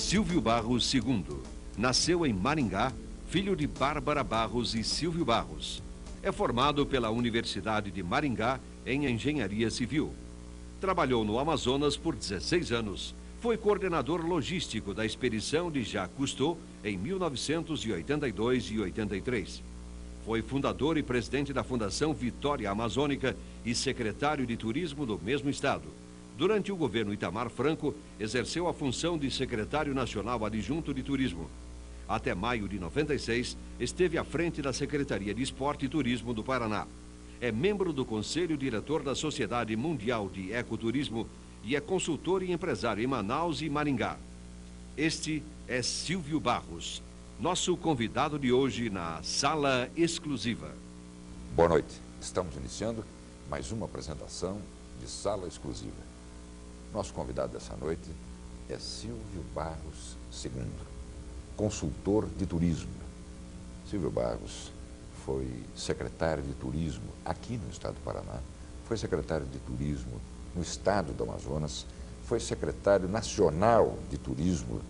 Silvio Barros II. Nasceu em Maringá, filho de Bárbara Barros e Silvio Barros. É formado pela Universidade de Maringá em Engenharia Civil. Trabalhou no Amazonas por 16 anos. Foi coordenador logístico da expedição de Jacques Cousteau em 1982 e 83. Foi fundador e presidente da Fundação Vitória Amazônica e secretário de Turismo do mesmo estado. Durante o governo Itamar Franco, exerceu a função de secretário nacional adjunto de Turismo. Até maio de 96, esteve à frente da Secretaria de Esporte e Turismo do Paraná. É membro do Conselho Diretor da Sociedade Mundial de Ecoturismo e é consultor e empresário em Manaus e Maringá. Este é Silvio Barros, nosso convidado de hoje na Sala Exclusiva. Boa noite. Estamos iniciando mais uma apresentação de Sala Exclusiva. Nosso convidado dessa noite é Silvio Barros II, consultor de turismo. Silvio Barros foi secretário de turismo aqui no estado do Paraná, foi secretário de turismo no estado do Amazonas, foi secretário nacional de turismo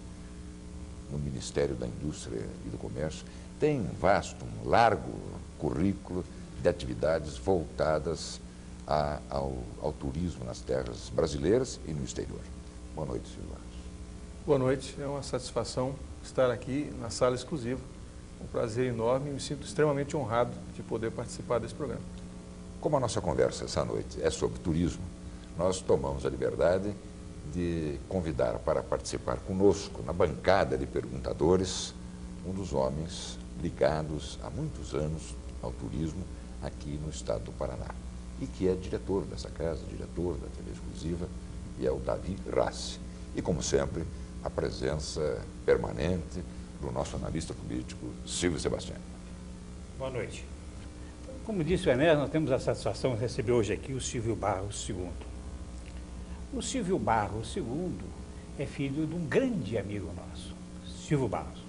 no Ministério da Indústria e do Comércio. Tem um vasto, um largo currículo de atividades voltadas ao turismo nas terras brasileiras e no exterior. Boa noite, Silvio Barros. Boa noite, é uma satisfação estar aqui na Sala Exclusiva. Um prazer enorme e me sinto extremamente honrado de poder participar desse programa. Como a nossa conversa essa noite é sobre turismo, nós tomamos a liberdade de convidar para participar conosco na bancada de perguntadores um dos homens ligados há muitos anos ao turismo aqui no estado do Paraná e que é diretor dessa casa, diretor da TV Exclusiva, e é o Davi Rassi. E como sempre, a presença permanente do nosso analista político, Silvio Sebastiani. Boa noite. Como disse o Enéas, nós temos a satisfação de receber hoje aqui o Silvio Barros II. O Silvio Barros II é filho de um grande amigo nosso, Silvio Barros.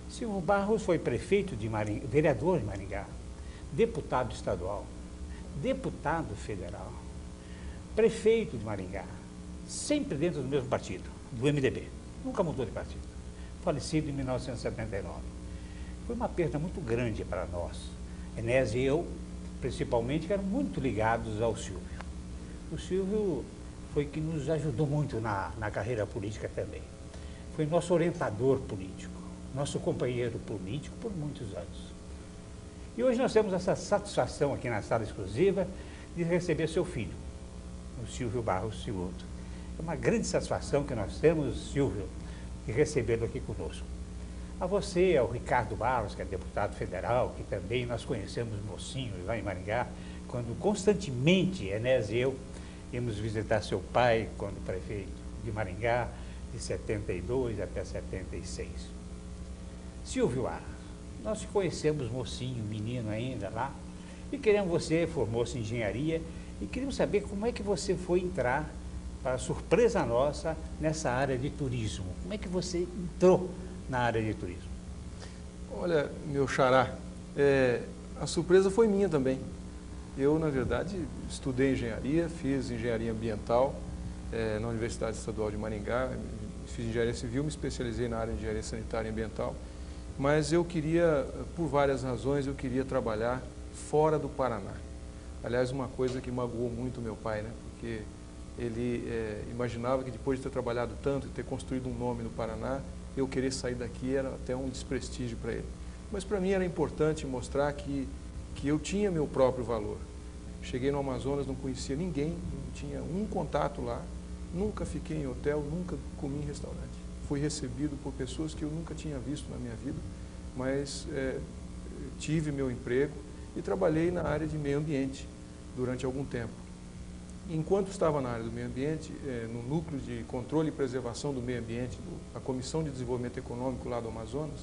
Silvio Barros foi prefeito de Maringá, vereador de Maringá, deputado estadual, deputado federal, prefeito de Maringá, sempre dentro do mesmo partido, do MDB, nunca mudou de partido, falecido em 1979. Foi uma perda muito grande para nós, Enéas e eu, principalmente, que eram muito ligados ao Silvio. O Silvio foi que nos ajudou muito na carreira política também. Foi nosso orientador político, nosso companheiro político por muitos anos. E hoje nós temos essa satisfação aqui na Sala Exclusiva de receber seu filho, o Silvio Barros II. É uma grande satisfação que nós temos, Silvio, de recebê-lo aqui conosco. A você, ao Ricardo Barros, que é deputado federal, que também nós conhecemos mocinho lá em Maringá, quando constantemente Enéas e eu íamos visitar seu pai quando prefeito de Maringá, de 72 até 76. Silvio Barros, nós te conhecemos mocinho, menino ainda lá, e queremos você, formou-se em engenharia, e queríamos saber como é que você foi entrar, para surpresa nossa, nessa área de turismo. Como é que você entrou na área de turismo? Olha, meu xará, a surpresa foi minha também. Eu, na verdade, estudei engenharia, fiz engenharia ambiental na Universidade Estadual de Maringá, fiz engenharia civil, me especializei na área de engenharia sanitária e ambiental, mas eu queria, por várias razões, eu queria trabalhar fora do Paraná. Aliás, uma coisa que magoou muito meu pai, né? Porque ele imaginava que depois de ter trabalhado tanto e ter construído um nome no Paraná, eu querer sair daqui era até um desprestígio para ele. Mas para mim era importante mostrar que eu tinha meu próprio valor. Cheguei no Amazonas, não conhecia ninguém, não tinha um contato lá, nunca fiquei em hotel, nunca comi em restaurante. Fui recebido por pessoas que eu nunca tinha visto na minha vida, mas tive meu emprego e trabalhei na área de meio ambiente durante algum tempo. Enquanto estava na área do meio ambiente, no núcleo de controle e preservação do meio ambiente, a Comissão de Desenvolvimento Econômico lá do Amazonas,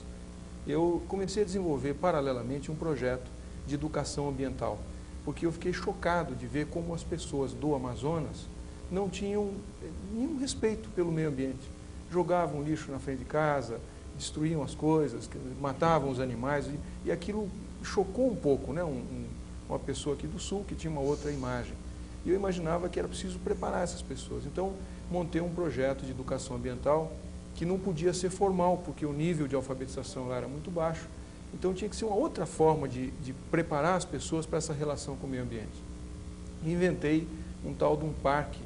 eu comecei a desenvolver paralelamente um projeto de educação ambiental, porque eu fiquei chocado de ver como as pessoas do Amazonas não tinham nenhum respeito pelo meio ambiente. Jogavam lixo na frente de casa, destruíam as coisas, matavam os animais, e aquilo chocou um pouco, né? Uma pessoa aqui do Sul que tinha uma outra imagem. E eu imaginava que era preciso preparar essas pessoas. Então, montei um projeto de educação ambiental que não podia ser formal, porque o nível de alfabetização lá era muito baixo. Então tinha que ser uma outra forma de preparar as pessoas para essa relação com o meio ambiente. Inventei um tal de um parque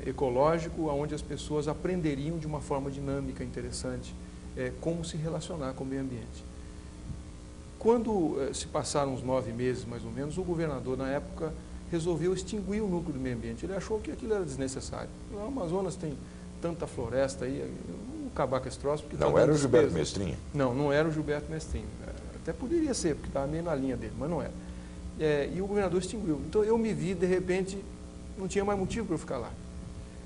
ecológico, onde as pessoas aprenderiam de uma forma dinâmica, interessante, como se relacionar com o meio ambiente. Quando se passaram uns 9 meses, mais ou menos, o governador, na época, resolveu extinguir o núcleo do meio ambiente. Ele achou que aquilo era desnecessário. O Amazonas tem tanta floresta aí, eu não vou acabar com esse troço. Porque não era o Gilberto Mestrinho? Não, não era o Gilberto Mestrinho. Até poderia ser, porque estava meio na linha dele, mas não era. E o governador extinguiu. Então eu me vi, de repente, não tinha mais motivo para eu ficar lá.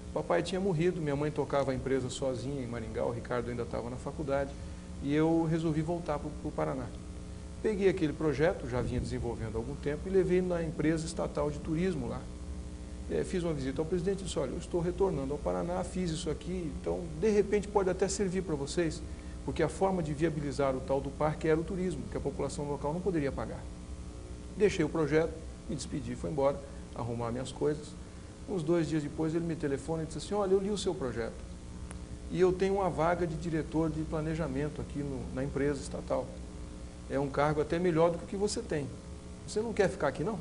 O papai tinha morrido, minha mãe tocava a empresa sozinha em Maringá, o Ricardo ainda estava na faculdade, e eu resolvi voltar para o Paraná. Peguei aquele projeto, já vinha desenvolvendo há algum tempo, e levei na empresa estatal de turismo lá. Fiz uma visita ao presidente e disse, olha, eu estou retornando ao Paraná, fiz isso aqui, então, de repente, pode até servir para vocês, porque a forma de viabilizar o tal do parque era o turismo, que a população local não poderia pagar. Deixei o projeto, me despedi, fui embora, arrumar minhas coisas. Uns 2 dias depois, ele me telefona e disse assim, olha, eu li o seu projeto, e eu tenho uma vaga de diretor de planejamento aqui na empresa estatal. É um cargo até melhor do que o que você tem. Você não quer ficar aqui, não?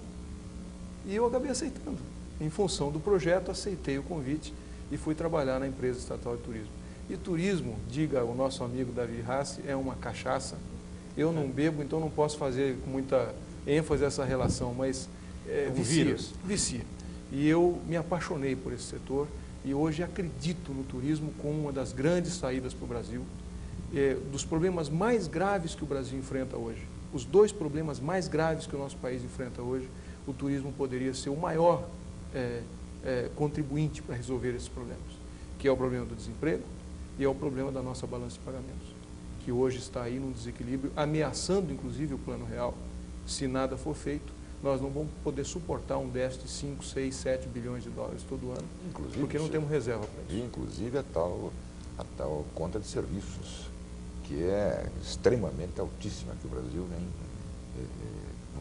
E eu acabei aceitando. Em função do projeto, aceitei o convite e fui trabalhar na empresa estatal de turismo. E turismo, diga o nosso amigo Davi Rassi, é uma cachaça. Eu não bebo, então não posso fazer com muita ênfase essa relação, mas vicia. E eu me apaixonei por esse setor e hoje acredito no turismo como uma das grandes saídas para o Brasil. Dos problemas mais graves que o Brasil enfrenta hoje, os 2 problemas mais graves que o nosso país enfrenta hoje, o turismo poderia ser o maior contribuinte para resolver esses problemas, que é o problema do desemprego e é o problema da nossa balança de pagamentos, que hoje está aí num desequilíbrio, ameaçando inclusive o plano real. Se nada for feito, nós não vamos poder suportar um déficit de 5, 6, 7 bilhões de dólares todo ano, porque não temos reserva para isso. Inclusive a tal conta de serviços, que é extremamente altíssima, que o Brasil vem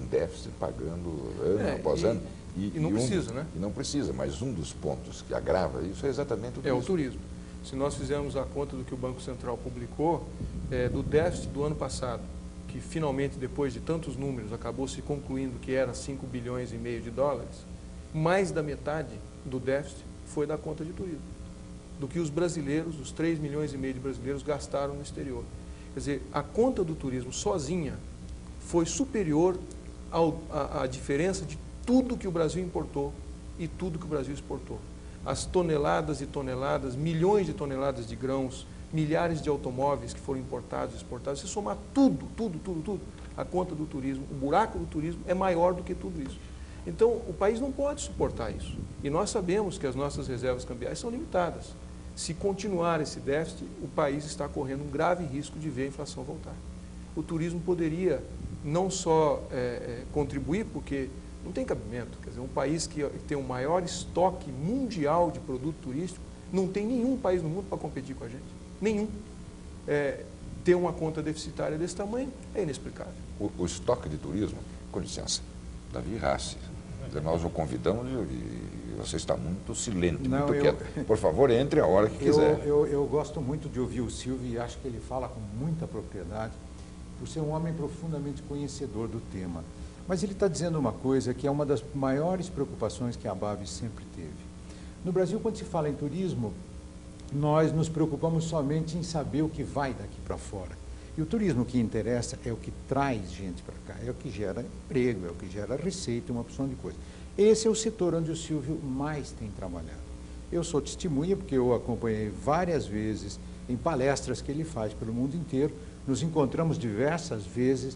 um déficit pagando ano após ano. E não precisa, né? E não precisa, mas um dos pontos que agrava isso é exatamente o turismo. É o turismo. Se nós fizermos a conta do que o Banco Central publicou, do déficit do ano passado, que finalmente, depois de tantos números, acabou se concluindo que era 5 bilhões e meio de dólares, mais da metade do déficit foi da conta de turismo, do que os brasileiros, os 3 milhões e meio de brasileiros gastaram no exterior. Quer dizer, a conta do turismo sozinha foi superior à diferença de tudo que o Brasil importou e tudo que o Brasil exportou. As toneladas e toneladas, milhões de toneladas de grãos, milhares de automóveis que foram importados e exportados, se somar tudo, a conta do turismo, o buraco do turismo é maior do que tudo isso. Então, o país não pode suportar isso. E nós sabemos que as nossas reservas cambiais são limitadas. Se continuar esse déficit, o país está correndo um grave risco de ver a inflação voltar. O turismo poderia não só contribuir, porque não tem cabimento, quer dizer, um país que tem o maior estoque mundial de produto turístico, não tem nenhum país no mundo para competir com a gente. Nenhum. Ter uma conta deficitária desse tamanho é inexplicável. O estoque de turismo, com licença, Davi Rassi, nós o convidamos e você está muito silente, muito quieto. Por favor, entre a hora que quiser. Eu gosto muito de ouvir o Silvio e acho que ele fala com muita propriedade, por ser um homem profundamente conhecedor do tema. Mas ele está dizendo uma coisa que é uma das maiores preocupações que a ABAV sempre teve. No Brasil, quando se fala em turismo, nós nos preocupamos somente em saber o que vai daqui para fora. E o turismo que interessa é o que traz gente para cá, é o que gera emprego, é o que gera receita, uma opção de coisas. Esse é o setor onde o Silvio mais tem trabalhado. Eu sou testemunha, porque eu acompanhei várias vezes em palestras que ele faz pelo mundo inteiro, nos encontramos diversas vezes.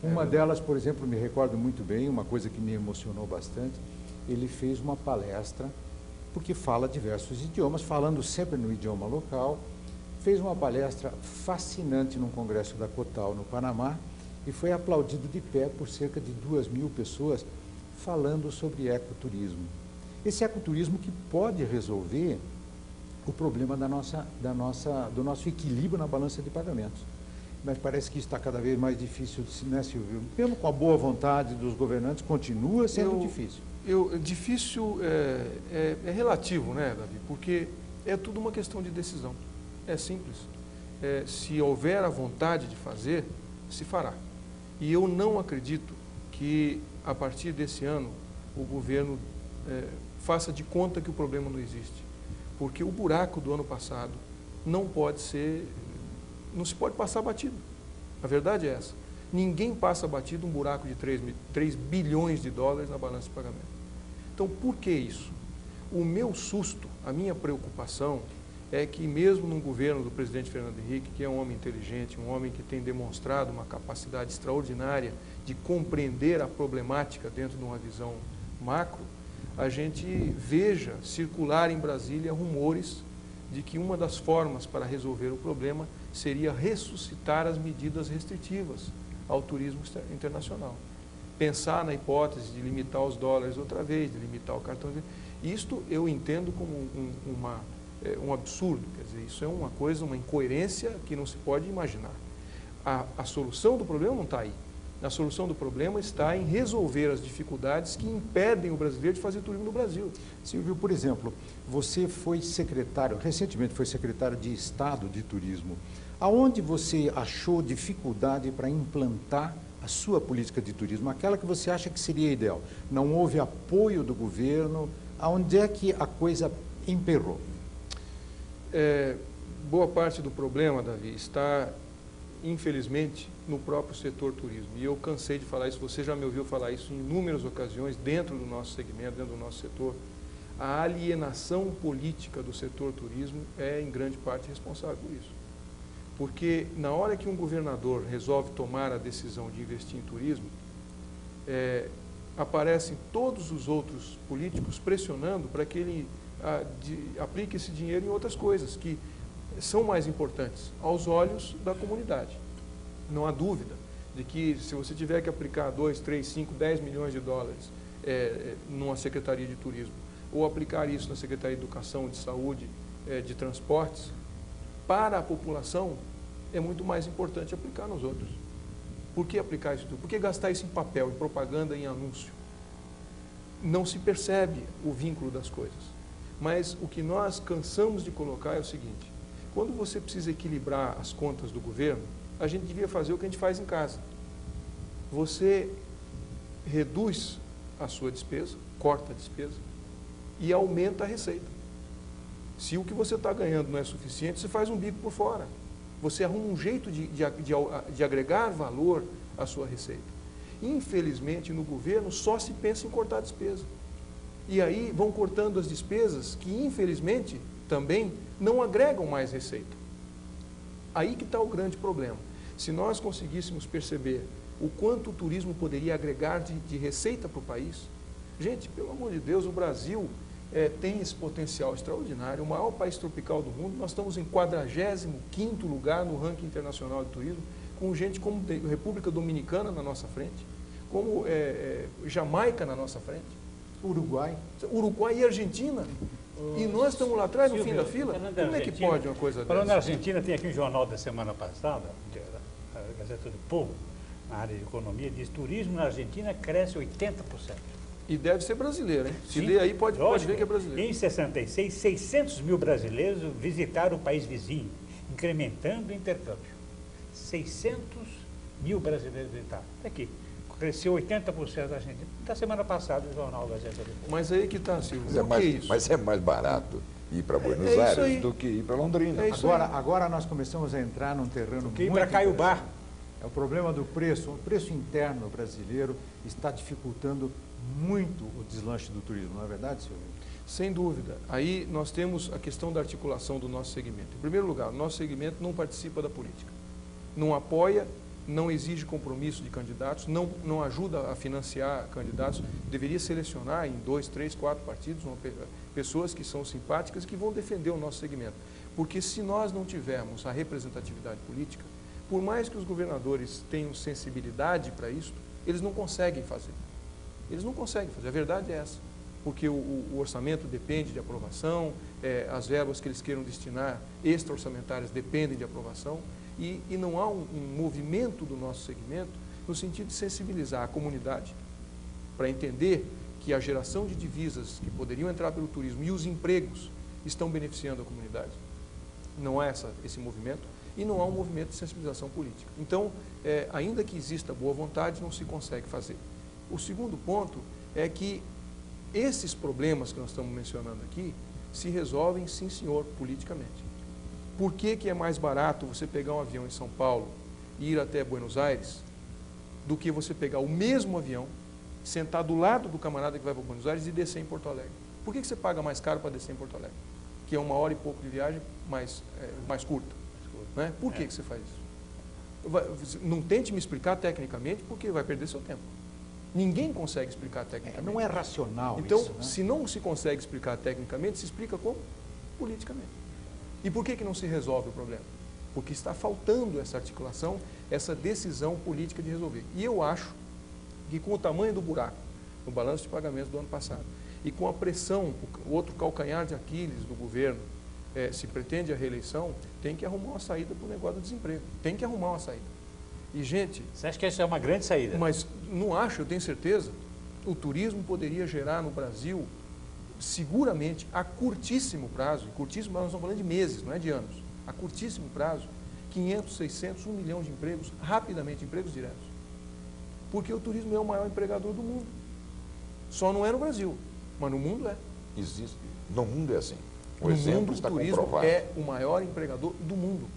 Uma delas, por exemplo, me recordo muito bem, uma coisa que me emocionou bastante, ele fez uma palestra, porque fala diversos idiomas, falando sempre no idioma local, fez uma palestra fascinante num congresso da Cotal, no Panamá, e foi aplaudido de pé por cerca de 2.000 pessoas, falando sobre ecoturismo. Esse ecoturismo que pode resolver o problema do nosso equilíbrio na balança de pagamentos. Mas parece que está cada vez mais difícil, né, Silvio? Mesmo com a boa vontade dos governantes, continua sendo difícil. Difícil é relativo, né, Davi? Porque é tudo uma questão de decisão. é simples. Se houver a vontade de fazer, se fará. E eu não acredito que, a partir desse ano, o governo faça de conta que o problema não existe. Porque o buraco do ano passado não se pode passar batido. A verdade é essa. Ninguém passa batido um buraco de 3 bilhões de dólares na balança de pagamento. Então, por que isso? O meu susto, a minha preocupação é que mesmo no governo do presidente Fernando Henrique, que é um homem inteligente, um homem que tem demonstrado uma capacidade extraordinária de compreender a problemática dentro de uma visão macro, a gente veja circular em Brasília rumores de que uma das formas para resolver o problema seria ressuscitar as medidas restritivas ao turismo internacional. Pensar na hipótese de limitar os dólares outra vez, de limitar o cartão. Isto eu entendo como um absurdo, quer dizer, isso é uma coisa, uma incoerência que não se pode imaginar. A solução do problema não está aí. A solução do problema está em resolver as dificuldades que impedem o brasileiro de fazer turismo no Brasil. Silvio, por exemplo, você foi secretário, recentemente foi secretário de Estado de Turismo. Aonde você achou dificuldade para implantar a sua política de turismo, aquela que você acha que seria ideal? Não houve apoio do governo? Aonde é que a coisa emperrou? Boa parte do problema, Davi, está, infelizmente, no próprio setor turismo. E eu cansei de falar isso, você já me ouviu falar isso em inúmeras ocasiões, dentro do nosso segmento, dentro do nosso setor. A alienação política do setor turismo é, em grande parte, responsável por isso. Porque, na hora que um governador resolve tomar a decisão de investir em turismo, aparecem todos os outros políticos pressionando para que ele aplique esse dinheiro em outras coisas que são mais importantes aos olhos da comunidade. Não há dúvida de que, se você tiver que aplicar 2, 3, 5, 10 milhões de dólares numa Secretaria de Turismo, ou aplicar isso na Secretaria de Educação, de Saúde, de Transportes, para a população é muito mais importante aplicar nos outros. Por que aplicar isso tudo? Por que gastar isso em papel, em propaganda, em anúncio? Não se percebe o vínculo das coisas. Mas o que nós cansamos de colocar é o seguinte: quando você precisa equilibrar as contas do governo, a gente devia fazer o que a gente faz em casa. Você reduz a sua despesa, corta a despesa e aumenta a receita. Se o que você está ganhando não é suficiente, você faz um bico por fora. Você arruma um jeito de agregar valor à sua receita. Infelizmente, no governo, só se pensa em cortar a despesa. E aí vão cortando as despesas que, infelizmente, também não agregam mais receita. Aí que está o grande problema. Se nós conseguíssemos perceber o quanto o turismo poderia agregar de receita para o país, gente, pelo amor de Deus, o Brasil tem esse potencial extraordinário, o maior país tropical do mundo. Nós estamos em 45º lugar no ranking internacional de turismo, com gente como República Dominicana na nossa frente, como Jamaica na nossa frente, Uruguai e Argentina. E nós estamos lá atrás, no fim da fila. Como é que pode uma coisa dessa? Falando na Argentina, tem aqui um jornal da semana passada, a Gazeta do Povo, na área de economia, diz: turismo na Argentina cresce 80%. E deve ser brasileiro, hein? Se Sim, lê aí, pode ver que é brasileiro. Em 66, 600 mil brasileiros visitaram o país vizinho, incrementando o intercâmbio. 600 mil brasileiros visitaram. Aqui, cresceu 80% da Argentina. Da semana passada, o jornal Gazeta do Povo. Mas aí que está, Silvio. Mas é mais barato ir para Buenos Aires do que ir para Londrina. Agora nós começamos a entrar num terreno muito ir para Caiobá. É o problema do preço. O preço interno brasileiro está dificultando muito o deslanche do turismo, não é verdade, Silvio? Sem dúvida. Aí nós temos a questão da articulação do nosso segmento. Em primeiro lugar, o nosso segmento não participa da política. Não apoia, não exige compromisso de candidatos, não ajuda a financiar candidatos. Deveria selecionar em 2, 3, 4 partidos pessoas que são simpáticas e que vão defender o nosso segmento. Porque se nós não tivermos a representatividade política, por mais que os governadores tenham sensibilidade para isso, eles não conseguem fazer. Eles não conseguem fazer, a verdade é essa. Porque o orçamento depende de aprovação, as verbas que eles queiram destinar extra-orçamentárias dependem de aprovação, e não há um movimento do nosso segmento no sentido de sensibilizar a comunidade para entender que a geração de divisas que poderiam entrar pelo turismo e os empregos estão beneficiando a comunidade. Não há esse movimento e não há um movimento de sensibilização política. Então, ainda que exista boa vontade, não se consegue fazer. O segundo ponto é que esses problemas que nós estamos mencionando aqui se resolvem, sim senhor, politicamente. Por que que é mais barato você pegar um avião em São Paulo e ir até Buenos Aires do que você pegar o mesmo avião, sentar do lado do camarada que vai para Buenos Aires e descer em Porto Alegre? Por que que você paga mais caro para descer em Porto Alegre? Que é 1h e pouco de viagem mais curta. Né? Por que que você faz isso? Não tente me explicar tecnicamente, porque vai perder seu tempo. Ninguém consegue explicar tecnicamente. Não é racional então, isso, né? se não se consegue explicar tecnicamente, se explica como? Politicamente. E por que que não se resolve o problema? Porque está faltando essa articulação, essa decisão política de resolver. E eu acho que com o tamanho do buraco no balanço de pagamentos do ano passado e com a pressão, o outro calcanhar de Aquiles do governo, se pretende a reeleição, tem que arrumar uma saída para o negócio do desemprego. Tem que arrumar uma saída. E, gente... Você acha que essa é uma grande saída? Mas não acho, eu tenho certeza. O turismo poderia gerar no Brasil, seguramente, a curtíssimo prazo, curtíssimo, nós estamos falando de meses, não é de anos, a curtíssimo prazo, 500, 600, 1 milhão de empregos, rapidamente, empregos diretos. Porque o turismo é o maior empregador do mundo. Só não é no Brasil, mas no mundo é. Existe. No mundo é assim. O No exemplo mundo, está o turismo comprovado. é o maior empregador do mundo.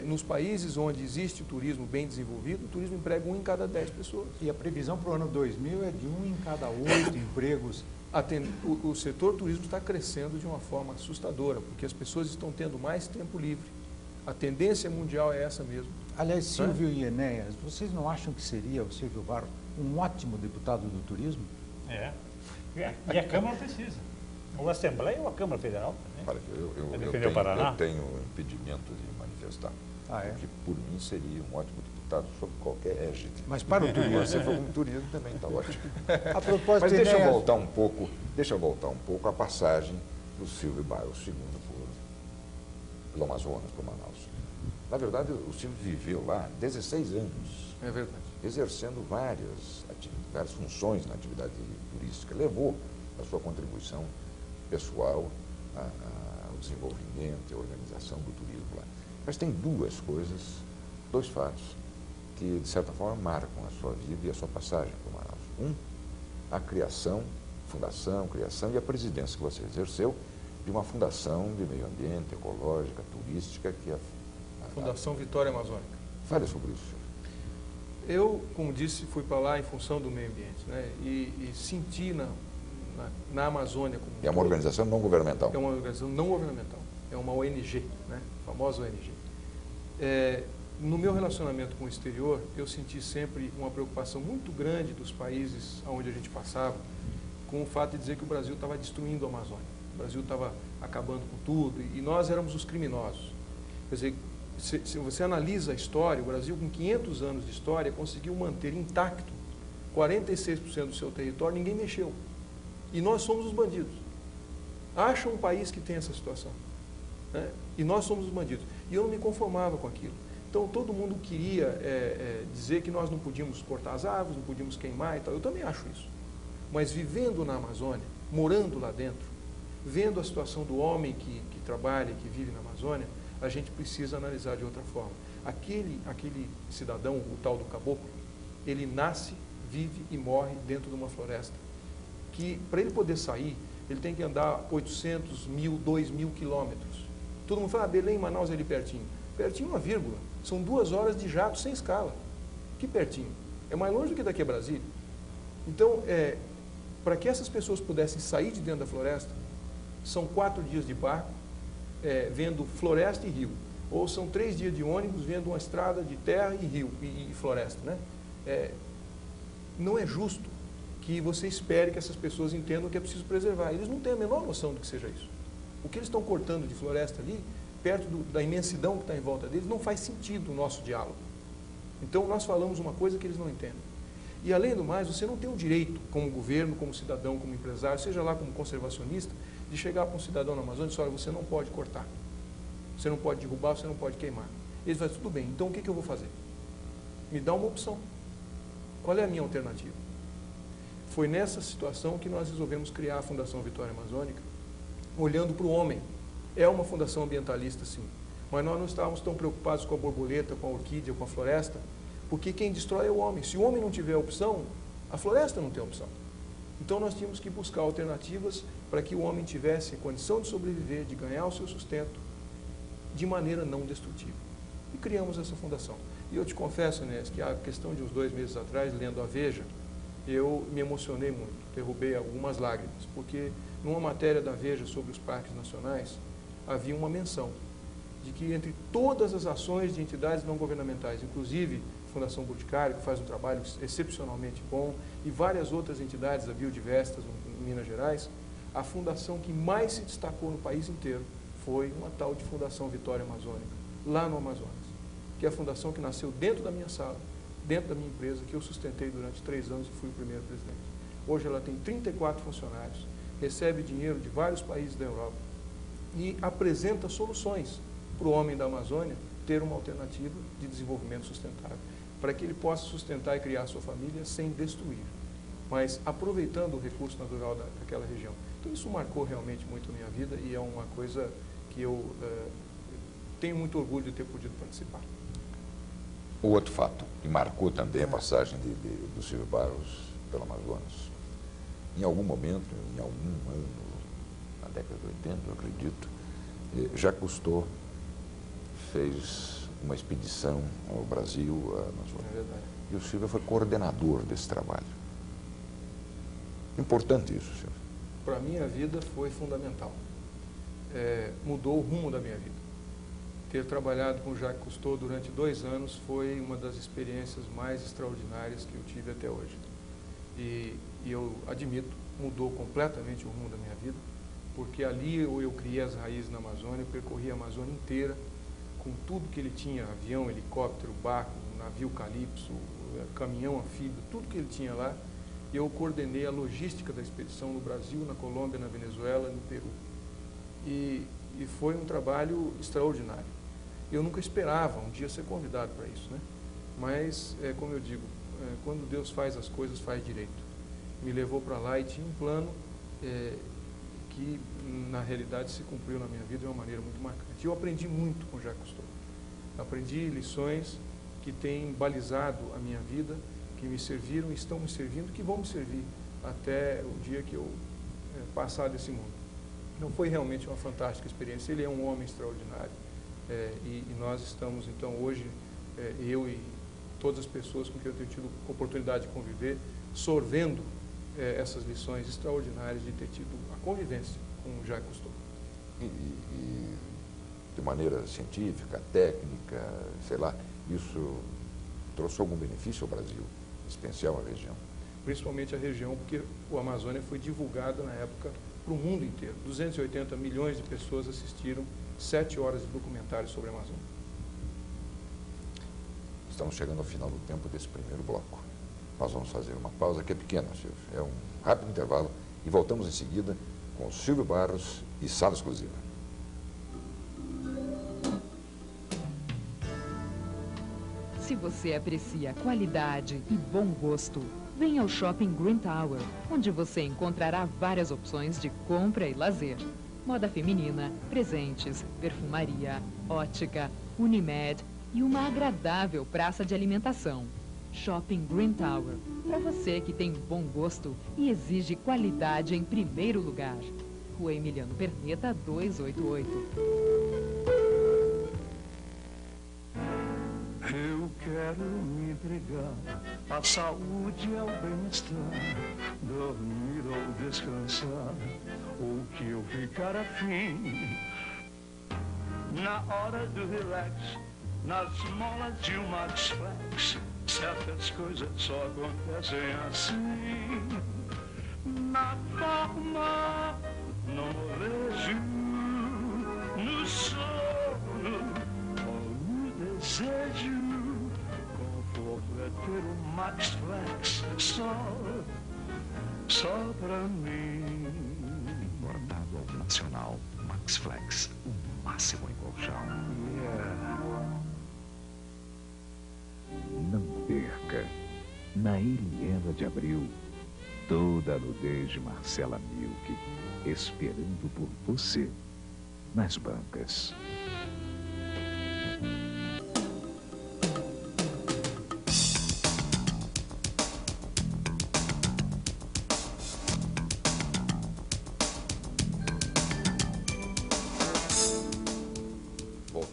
Nos países onde existe o turismo bem desenvolvido, o turismo emprega 1 em cada 10 pessoas. E a previsão para o ano 2000 é de 1 em cada 8 empregos. O setor turismo está crescendo de uma forma assustadora, porque as pessoas estão tendo mais tempo livre. A tendência mundial é essa mesmo. Aliás, Silvio e Enéas, vocês não acham que seria o Silvio Barros um ótimo deputado do turismo? E a Câmara precisa. Ou a Assembleia ou a Câmara Federal. Olha, eu tenho um impedimento de manifestar. Porque, por mim, seria um ótimo deputado sob qualquer égide. Mas para o turismo... Se for um turismo, também está ótimo. A propósito, mas deixa Enéas... eu voltar um pouco a passagem do Silvio Barros II pelo Amazonas, para Manaus. Na verdade, o Silvio viveu lá 16 anos. É verdade. Exercendo várias funções na atividade turística. Levou a sua contribuição pessoal ao desenvolvimento e à organização do turismo lá. Mas tem dois fatos que, de certa forma, marcam a sua vida e a sua passagem por Manaus. A fundação e a presidência que você exerceu de uma fundação de meio ambiente, ecológica, turística, que é a Fundação Vitória Amazônica. Fale sobre isso, senhor. Eu, como disse, fui para lá em função do meio ambiente, né? E senti na Amazônia como É uma organização não governamental. É uma organização não governamental, é uma ONG, né? A famosa ONG. No meu relacionamento com o exterior, eu senti sempre uma preocupação muito grande dos países onde a gente passava, com o fato de dizer que o Brasil estava destruindo a Amazônia. O Brasil estava acabando com tudo e nós éramos os criminosos. Quer dizer, se você analisa a história, o Brasil com 500 anos de história conseguiu manter intacto 46% do seu território, ninguém mexeu. E nós somos os bandidos. Acha um país que tem essa situação, né? E nós somos os bandidos. E eu não me conformava com aquilo. Então todo mundo queria dizer que nós não podíamos cortar as árvores, não podíamos queimar e tal. Eu também acho isso. Mas vivendo na Amazônia, morando lá dentro, vendo a situação do homem que trabalha, que vive na Amazônia, a gente precisa analisar de outra forma. Aquele cidadão, o tal do caboclo, ele nasce, vive e morre dentro de uma floresta. Que para ele poder sair, ele tem que andar 800, 1.000, 2.000 quilômetros. Todo mundo fala, Belém, Manaus é ali pertinho. Pertinho uma vírgula. São 2 horas de jato sem escala. Que pertinho. É mais longe do que daqui a Brasília. Então, para que essas pessoas pudessem sair de dentro da floresta, são 4 dias de barco, vendo floresta e rio. Ou são 3 dias de ônibus, vendo uma estrada de terra e rio, e floresta, né? Não é justo que você espere que essas pessoas entendam que é preciso preservar. Eles não têm a menor noção do que seja isso. O que eles estão cortando de floresta ali, perto da imensidão que está em volta deles, não faz sentido o nosso diálogo. Então, nós falamos uma coisa que eles não entendem. E, além do mais, você não tem o direito, como governo, como cidadão, como empresário, seja lá como conservacionista, de chegar para um cidadão na Amazônia e dizer, olha, você não pode cortar, você não pode derrubar, você não pode queimar. Ele vai, tudo bem, então o que eu vou fazer? Me dá uma opção. Qual é a minha alternativa? Foi nessa situação que nós resolvemos criar a Fundação Vitória Amazônica, olhando para o homem. É uma fundação ambientalista, sim, Mas nós não estávamos tão preocupados com a borboleta, com a orquídea, com a floresta, porque quem destrói é o homem. Se o homem não tiver opção, a floresta não tem opção. Então nós tínhamos que buscar alternativas para que o homem tivesse condição de sobreviver, de ganhar o seu sustento, de maneira não destrutiva. E criamos essa fundação. E eu te confesso, Inês, que a questão de uns 2 meses atrás, lendo a Veja, eu me emocionei muito, derrubei algumas lágrimas, porque numa matéria da Veja sobre os parques nacionais, havia uma menção de que entre todas as ações de entidades não governamentais, inclusive a Fundação Boticário, que faz um trabalho excepcionalmente bom, e várias outras entidades, a Biodiversitas, em Minas Gerais, a fundação que mais se destacou no país inteiro foi uma tal de Fundação Vitória Amazônica, lá no Amazonas, que é a fundação que nasceu dentro da minha sala, dentro da minha empresa, que eu sustentei durante 3 anos e fui o primeiro presidente. Hoje ela tem 34 funcionários, recebe dinheiro de vários países da Europa e apresenta soluções para o homem da Amazônia ter uma alternativa de desenvolvimento sustentável, para que ele possa sustentar e criar a sua família sem destruir, mas aproveitando o recurso natural daquela região. Então isso marcou realmente muito a minha vida e é uma coisa que eu tenho muito orgulho de ter podido participar. O outro fato que marcou também a passagem do Silvio Barros pelo Amazonas, em algum momento, em algum ano, na década de 80, eu acredito, Jacques Cousteau fez uma expedição ao Brasil, à Amazônia. É verdade. E o Silvio foi coordenador desse trabalho. Importante isso, Silvio. Para a minha vida foi fundamental. Mudou o rumo da minha vida. Ter trabalhado com Jacques Cousteau durante 2 anos foi uma das experiências mais extraordinárias que eu tive até hoje. E eu admito, mudou completamente o rumo da minha vida, porque ali eu criei as raízes na Amazônia, eu percorri a Amazônia inteira, com tudo que ele tinha, avião, helicóptero, barco, navio Calypso, caminhão anfíbio, tudo que ele tinha lá. Eu coordenei a logística da expedição no Brasil, na Colômbia, na Venezuela, no Peru. E foi um trabalho extraordinário. Eu nunca esperava um dia ser convidado para isso, né? Mas, como eu digo, quando Deus faz as coisas, faz direito. Me levou para lá e tinha um plano que, na realidade, se cumpriu na minha vida de uma maneira muito marcante. Eu aprendi muito com Jacques Cousteau. Aprendi lições que têm balizado a minha vida, que me serviram, estão me servindo, que vão me servir até o dia que eu passar desse mundo. Então, foi realmente uma fantástica experiência. Ele é um homem extraordinário. E nós estamos, então, hoje, eu e todas as pessoas com quem eu tenho tido oportunidade de conviver, sorvendo essas lições extraordinárias de ter tido a convivência com Jacques Cousteau. E de maneira científica, técnica, sei lá, isso trouxe algum benefício ao Brasil, em especial à região? Principalmente a região, porque o Amazônia foi divulgado na época para o mundo inteiro. 280 milhões de pessoas assistiram 7 horas de documentário sobre a Amazônia. Estamos chegando ao final do tempo desse primeiro bloco. Nós vamos fazer uma pausa que é pequena, Silvio. É um rápido intervalo e voltamos em seguida com Silvio Barros e Sala Exclusiva. Se você aprecia qualidade e bom gosto, venha ao Shopping Green Tower, onde você encontrará várias opções de compra e lazer. Moda feminina, presentes, perfumaria, ótica, Unimed e uma agradável praça de alimentação. Shopping Green Tower, para você que tem bom gosto e exige qualidade em primeiro lugar. Rua Emiliano Perneta, 288. Eu quero me entregar à saúde e ao bem-estar, dormir ou descansar, ou que eu ficar afim. Na hora do relax, nas molas de um Max Flex, certas coisas só acontecem assim. Na forma, no molejo, no sono, desejo, conforto é ter um Max Flex só pra mim. Bordado ao nacional, Max Flex, o máximo em colchão. Não perca, na Eliana de Abril, toda a nudez de Marcela Milk, esperando por você, nas bancas.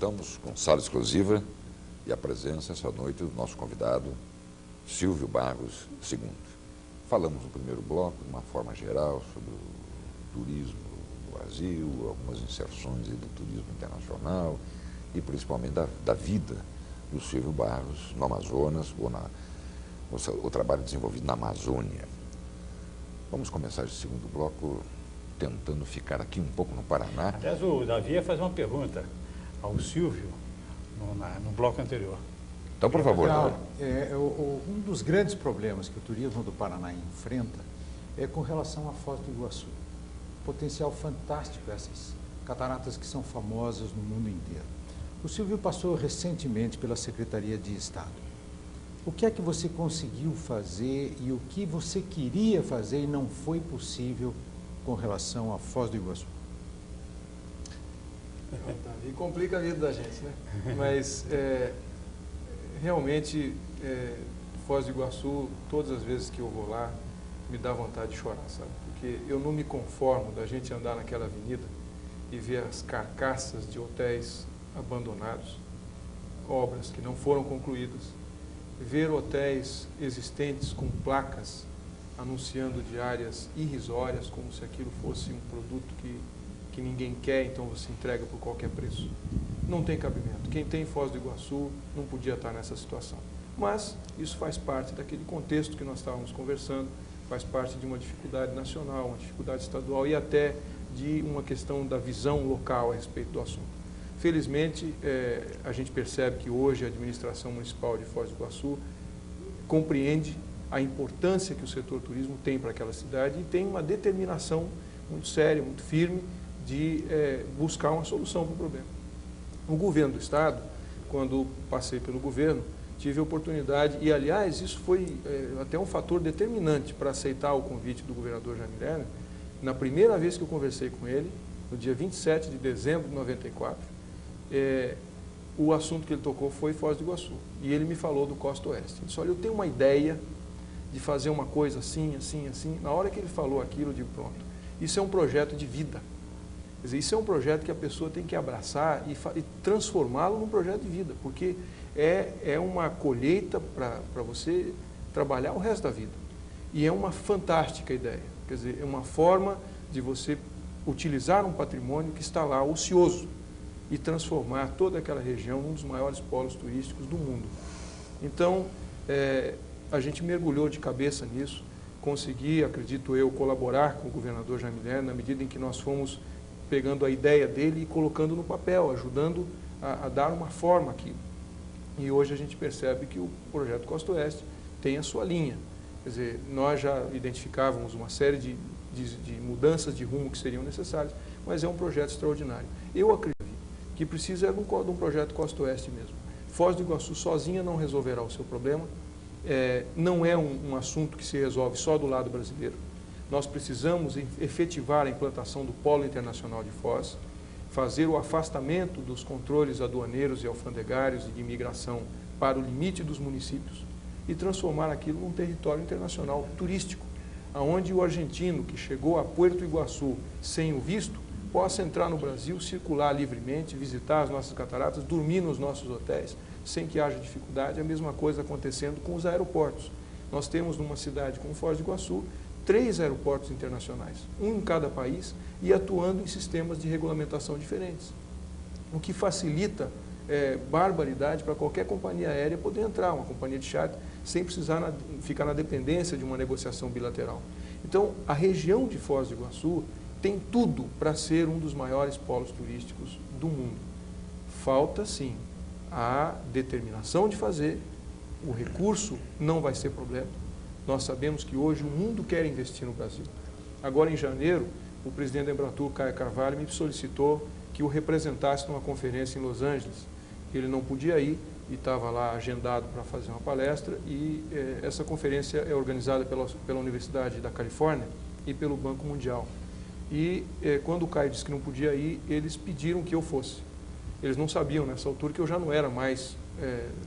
voltamos com sala exclusiva e a presença essa noite do nosso convidado, Silvio Barros II. Falamos no primeiro bloco, de uma forma geral, sobre o turismo no Brasil, algumas inserções do turismo internacional e principalmente da vida do Silvio Barros no Amazonas, o trabalho desenvolvido na Amazônia. Vamos começar esse segundo bloco tentando ficar aqui um pouco no Paraná. Aliás, o Davi ia fazer uma pergunta ao Silvio no bloco anterior. Então, por favor. Um dos grandes problemas que o turismo do Paraná enfrenta é com relação à Foz do Iguaçu. Potencial fantástico essas cataratas que são famosas no mundo inteiro. O Silvio passou recentemente pela Secretaria de Estado. O que é que você conseguiu fazer e o que você queria fazer e não foi possível com relação à Foz do Iguaçu? E complica a vida da gente, né? Mas realmente Foz do Iguaçu, todas as vezes que eu vou lá, me dá vontade de chorar, sabe? Porque eu não me conformo da gente andar naquela avenida e ver as carcaças de hotéis abandonados, obras que não foram concluídas, ver hotéis existentes com placas anunciando diárias irrisórias, como se aquilo fosse um produto que ninguém quer, então você entrega por qualquer preço. Não tem cabimento. Quem tem Foz do Iguaçu não podia estar nessa situação. Mas isso faz parte daquele contexto que nós estávamos conversando, faz parte de uma dificuldade nacional, uma dificuldade estadual e até de uma questão da visão local a respeito do assunto. Felizmente, a gente percebe que hoje a administração municipal de Foz do Iguaçu compreende a importância que o setor turismo tem para aquela cidade e tem uma determinação muito séria, muito firme de buscar uma solução para o problema. O governo do Estado, quando passei pelo governo, tive a oportunidade, e aliás isso foi até um fator determinante para aceitar o convite do governador Jaime Lerner. Na primeira vez que eu conversei com ele, no dia 27 de dezembro de 94, o assunto que ele tocou foi Foz do Iguaçu. E ele me falou do Costa Oeste. Ele disse, olha, eu tenho uma ideia de fazer uma coisa assim, assim, assim. Na hora que ele falou aquilo, eu digo, pronto, isso é um projeto de vida. Quer dizer, isso é um projeto que a pessoa tem que abraçar e transformá-lo num projeto de vida, porque é uma colheita para você trabalhar o resto da vida. E é uma fantástica ideia. Quer dizer, é uma forma de você utilizar um patrimônio que está lá ocioso e transformar toda aquela região num dos maiores polos turísticos do mundo. Então, a gente mergulhou de cabeça nisso, consegui, acredito eu, colaborar com o governador Jaime Lerner na medida em que nós fomos pegando a ideia dele e colocando no papel, ajudando a dar uma forma àquilo. E hoje a gente percebe que o projeto Costa Oeste tem a sua linha. Quer dizer, nós já identificávamos uma série de mudanças de rumo que seriam necessárias, mas é um projeto extraordinário. Eu acredito que precisa de um projeto Costa Oeste mesmo. Foz do Iguaçu sozinha não resolverá o seu problema, não é um assunto que se resolve só do lado brasileiro. Nós precisamos efetivar a implantação do Polo Internacional de Foz, fazer o afastamento dos controles aduaneiros e alfandegários e de imigração para o limite dos municípios e transformar aquilo num território internacional turístico, onde o argentino que chegou a Puerto Iguaçu sem o visto possa entrar no Brasil, circular livremente, visitar as nossas cataratas, dormir nos nossos hotéis, sem que haja dificuldade. A mesma coisa acontecendo com os aeroportos. Nós temos numa cidade como Foz do Iguaçu 3 aeroportos internacionais, um em cada país e atuando em sistemas de regulamentação diferentes, o que facilita barbaridade para qualquer companhia aérea poder entrar, uma companhia de charter, sem precisar ficar na dependência de uma negociação bilateral. Então, a região de Foz do Iguaçu tem tudo para ser um dos maiores polos turísticos do mundo. Falta, sim, a determinação de fazer, o recurso não vai ser problema. Nós sabemos que hoje o mundo quer investir no Brasil. Agora, em janeiro, o presidente da Embratur, Caio Carvalho, me solicitou que o representasse numa conferência em Los Angeles. Ele não podia ir e estava lá agendado para fazer uma palestra e essa conferência é organizada pela Universidade da Califórnia e pelo Banco Mundial. E quando o Caio disse que não podia ir, eles pediram que eu fosse. Eles não sabiam nessa altura que eu já não era mais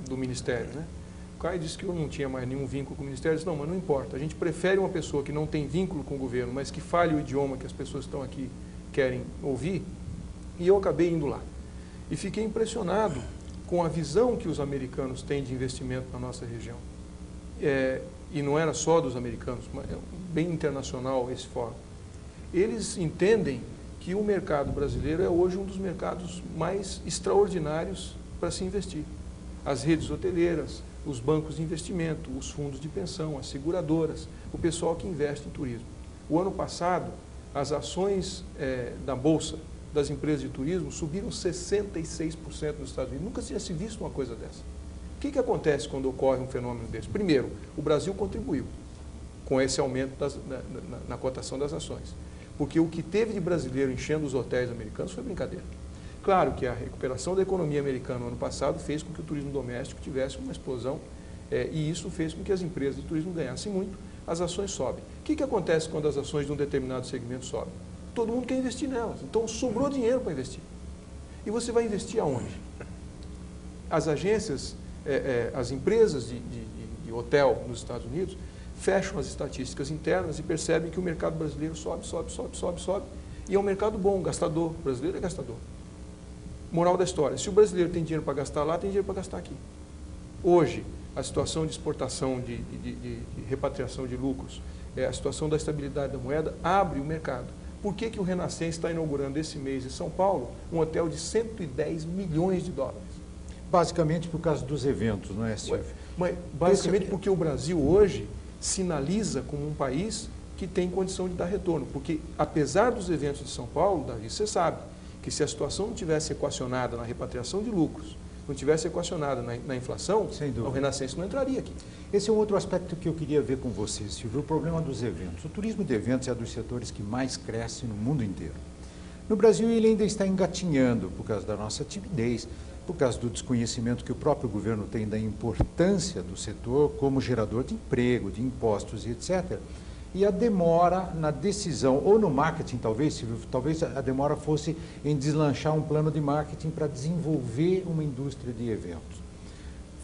do Ministério, né? O Caio disse que eu não tinha mais nenhum vínculo com o Ministério. Eu disse, não, mas não importa. A gente prefere uma pessoa que não tem vínculo com o governo, mas que fale o idioma que as pessoas que estão aqui querem ouvir. E eu acabei indo lá. e fiquei impressionado com a visão que os americanos têm de investimento na nossa região. E não era só dos americanos, mas é bem internacional esse fórum. Eles entendem que o mercado brasileiro é hoje um dos mercados mais extraordinários para se investir. As redes hoteleiras, os bancos de investimento, os fundos de pensão, as seguradoras, o pessoal que investe em turismo. O ano passado, as ações da Bolsa das empresas de turismo subiram 66% nos Estados Unidos. Nunca tinha se visto uma coisa dessa. O que acontece quando ocorre um fenômeno desse? Primeiro, o Brasil contribuiu com esse aumento na cotação das ações. Porque o que teve de brasileiro enchendo os hotéis americanos foi brincadeira. Claro que a recuperação da economia americana no ano passado fez com que o turismo doméstico tivesse uma explosão e isso fez com que as empresas de turismo ganhassem muito, as ações sobem. O que acontece quando as ações de um determinado segmento sobem? Todo mundo quer investir nelas, então sobrou dinheiro para investir. E você vai investir aonde? As agências, as empresas de hotel nos Estados Unidos fecham as estatísticas internas e percebem que o mercado brasileiro sobe, e é um mercado bom, gastador. O brasileiro é gastador. Moral da história, se o brasileiro tem dinheiro para gastar lá, tem dinheiro para gastar aqui. Hoje, a situação de exportação, de repatriação de lucros, a situação da estabilidade da moeda, abre o mercado. Por que o Renascença está inaugurando esse mês em São Paulo um hotel de 110 milhões de dólares? Basicamente por causa dos eventos, não é, Silvio? Mas basicamente porque o Brasil hoje sinaliza como um país que tem condição de dar retorno. Porque, apesar dos eventos de São Paulo, Davi, você sabe que se a situação não tivesse equacionada na repatriação de lucros, não tivesse equacionada na inflação, o Renascença não entraria aqui. Esse é um outro aspecto que eu queria ver com você, Silvio, o problema dos eventos. O turismo de eventos é dos setores que mais cresce no mundo inteiro. No Brasil, ele ainda está engatinhando por causa da nossa timidez, por causa do desconhecimento que o próprio governo tem da importância do setor como gerador de emprego, de impostos e etc. E a demora na decisão, ou no marketing talvez, Silvio, talvez a demora fosse em deslanchar um plano de marketing para desenvolver uma indústria de eventos.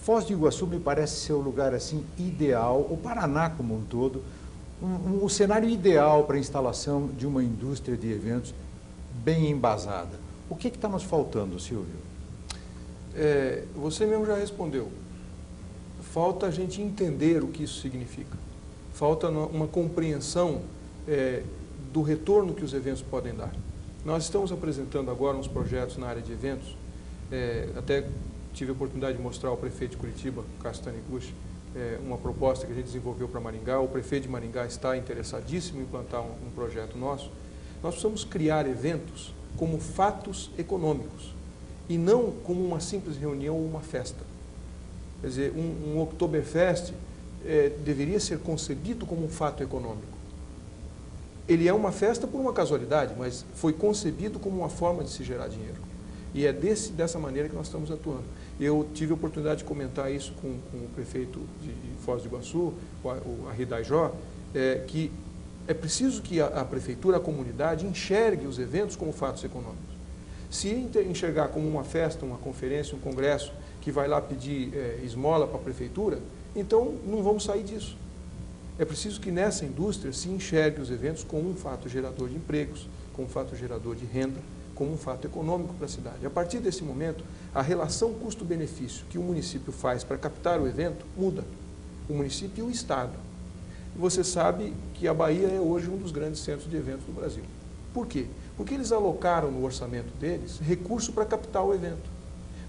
Foz do Iguaçu me parece ser o lugar assim ideal, o Paraná como um todo, o cenário ideal para a instalação de uma indústria de eventos bem embasada. O que está nos faltando, Silvio? Você mesmo já respondeu. Falta a gente entender o que isso significa. Falta uma compreensão do retorno que os eventos podem dar. Nós estamos apresentando agora uns projetos na área de eventos. Até tive a oportunidade de mostrar ao prefeito de Curitiba, Cássio Taniguchi, uma proposta que a gente desenvolveu para Maringá. O prefeito de Maringá está interessadíssimo em implantar um projeto nosso. Nós precisamos criar eventos como fatos econômicos e não como uma simples reunião ou uma festa. Quer dizer, um Oktoberfest deveria ser concebido como um fato econômico. Ele é uma festa por uma casualidade, mas foi concebido como uma forma de se gerar dinheiro. E é dessa maneira que nós estamos atuando. Eu tive a oportunidade de comentar isso com o prefeito de Foz do Iguaçu, o Arridai Jó, que é preciso que a prefeitura, a comunidade, enxergue os eventos como fatos econômicos. Se enxergar como uma festa, uma conferência, um congresso, que vai lá pedir esmola para a prefeitura, então não vamos sair disso. É preciso que nessa indústria se enxergue os eventos como um fato gerador de empregos, como um fato gerador de renda, como um fato econômico para a cidade. A partir desse momento, a relação custo-benefício que o município faz para captar o evento muda. O município e o Estado. Você sabe que a Bahia é hoje um dos grandes centros de eventos do Brasil. Por quê? Porque eles alocaram no orçamento deles recurso para captar o evento.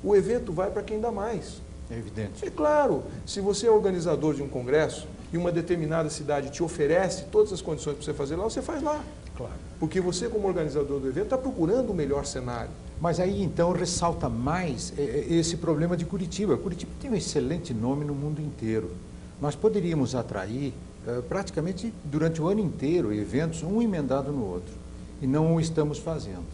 O evento vai para quem dá mais. É evidente. É claro, se você é organizador de um congresso e uma determinada cidade te oferece todas as condições para você fazer lá, você faz lá. Claro. Porque você, como organizador do evento, está procurando o melhor cenário. Mas aí, então, ressalta mais esse problema de Curitiba. Curitiba tem um excelente nome no mundo inteiro. Nós poderíamos atrair, praticamente, durante o ano inteiro, eventos, um emendado no outro. E não o estamos fazendo.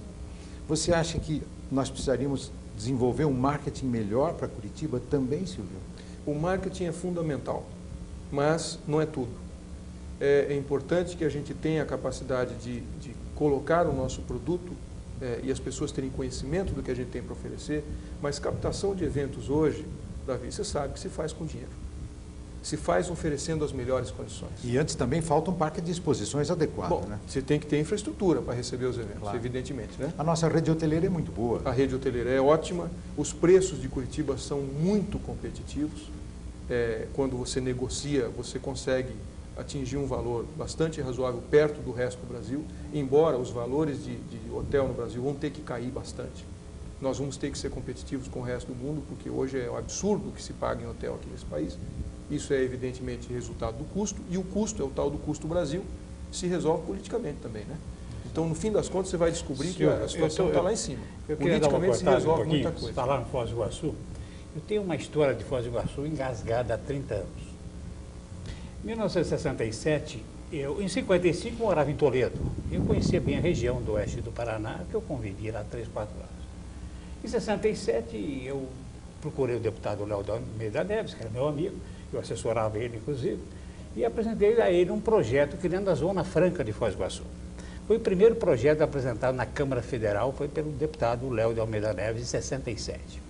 Você acha que nós precisaríamos desenvolver um marketing melhor para Curitiba também, Silvio? O marketing é fundamental, mas não é tudo. É importante que a gente tenha a capacidade de colocar o nosso produto e as pessoas terem conhecimento do que a gente tem para oferecer, mas captação de eventos hoje, Davi, você sabe que se faz com dinheiro. se faz oferecendo as melhores condições. E antes também falta um parque de exposições adequado, Bom, né? você tem que ter infraestrutura para receber os eventos, Claro. evidentemente, né? A nossa rede hoteleira é muito boa. A rede hoteleira é ótima, os preços de Curitiba são muito competitivos. Quando você negocia, você consegue atingir um valor bastante razoável perto do resto do Brasil, embora os valores de hotel no Brasil vão ter que cair bastante. Nós vamos ter que ser competitivos com o resto do mundo, porque hoje é um absurdo o que se paga em hotel aqui nesse país. Isso é evidentemente resultado do custo, e o custo é o tal do custo Brasil, se resolve politicamente também, né? Então, no fim das contas, você vai descobrir que a situação está lá em cima. Eu queria dar uma Politicamente se cortada resolve pouquinho. muita coisa. Está lá no Foz do Iguaçu. Eu tenho uma história de Foz do Iguaçu engasgada há 30 anos. Em 1967, em 55, morava em Toledo. Eu conhecia bem a região do oeste do Paraná, que eu convivi lá 3, 4 anos. Em 67, eu procurei o deputado Léo de Almeida Neves, que era meu amigo, eu assessorava ele, inclusive, e apresentei a ele um projeto criando a Zona Franca de Foz do Iguaçu. Foi o primeiro projeto apresentado na Câmara Federal, foi pelo deputado Léo de Almeida Neves, em 67.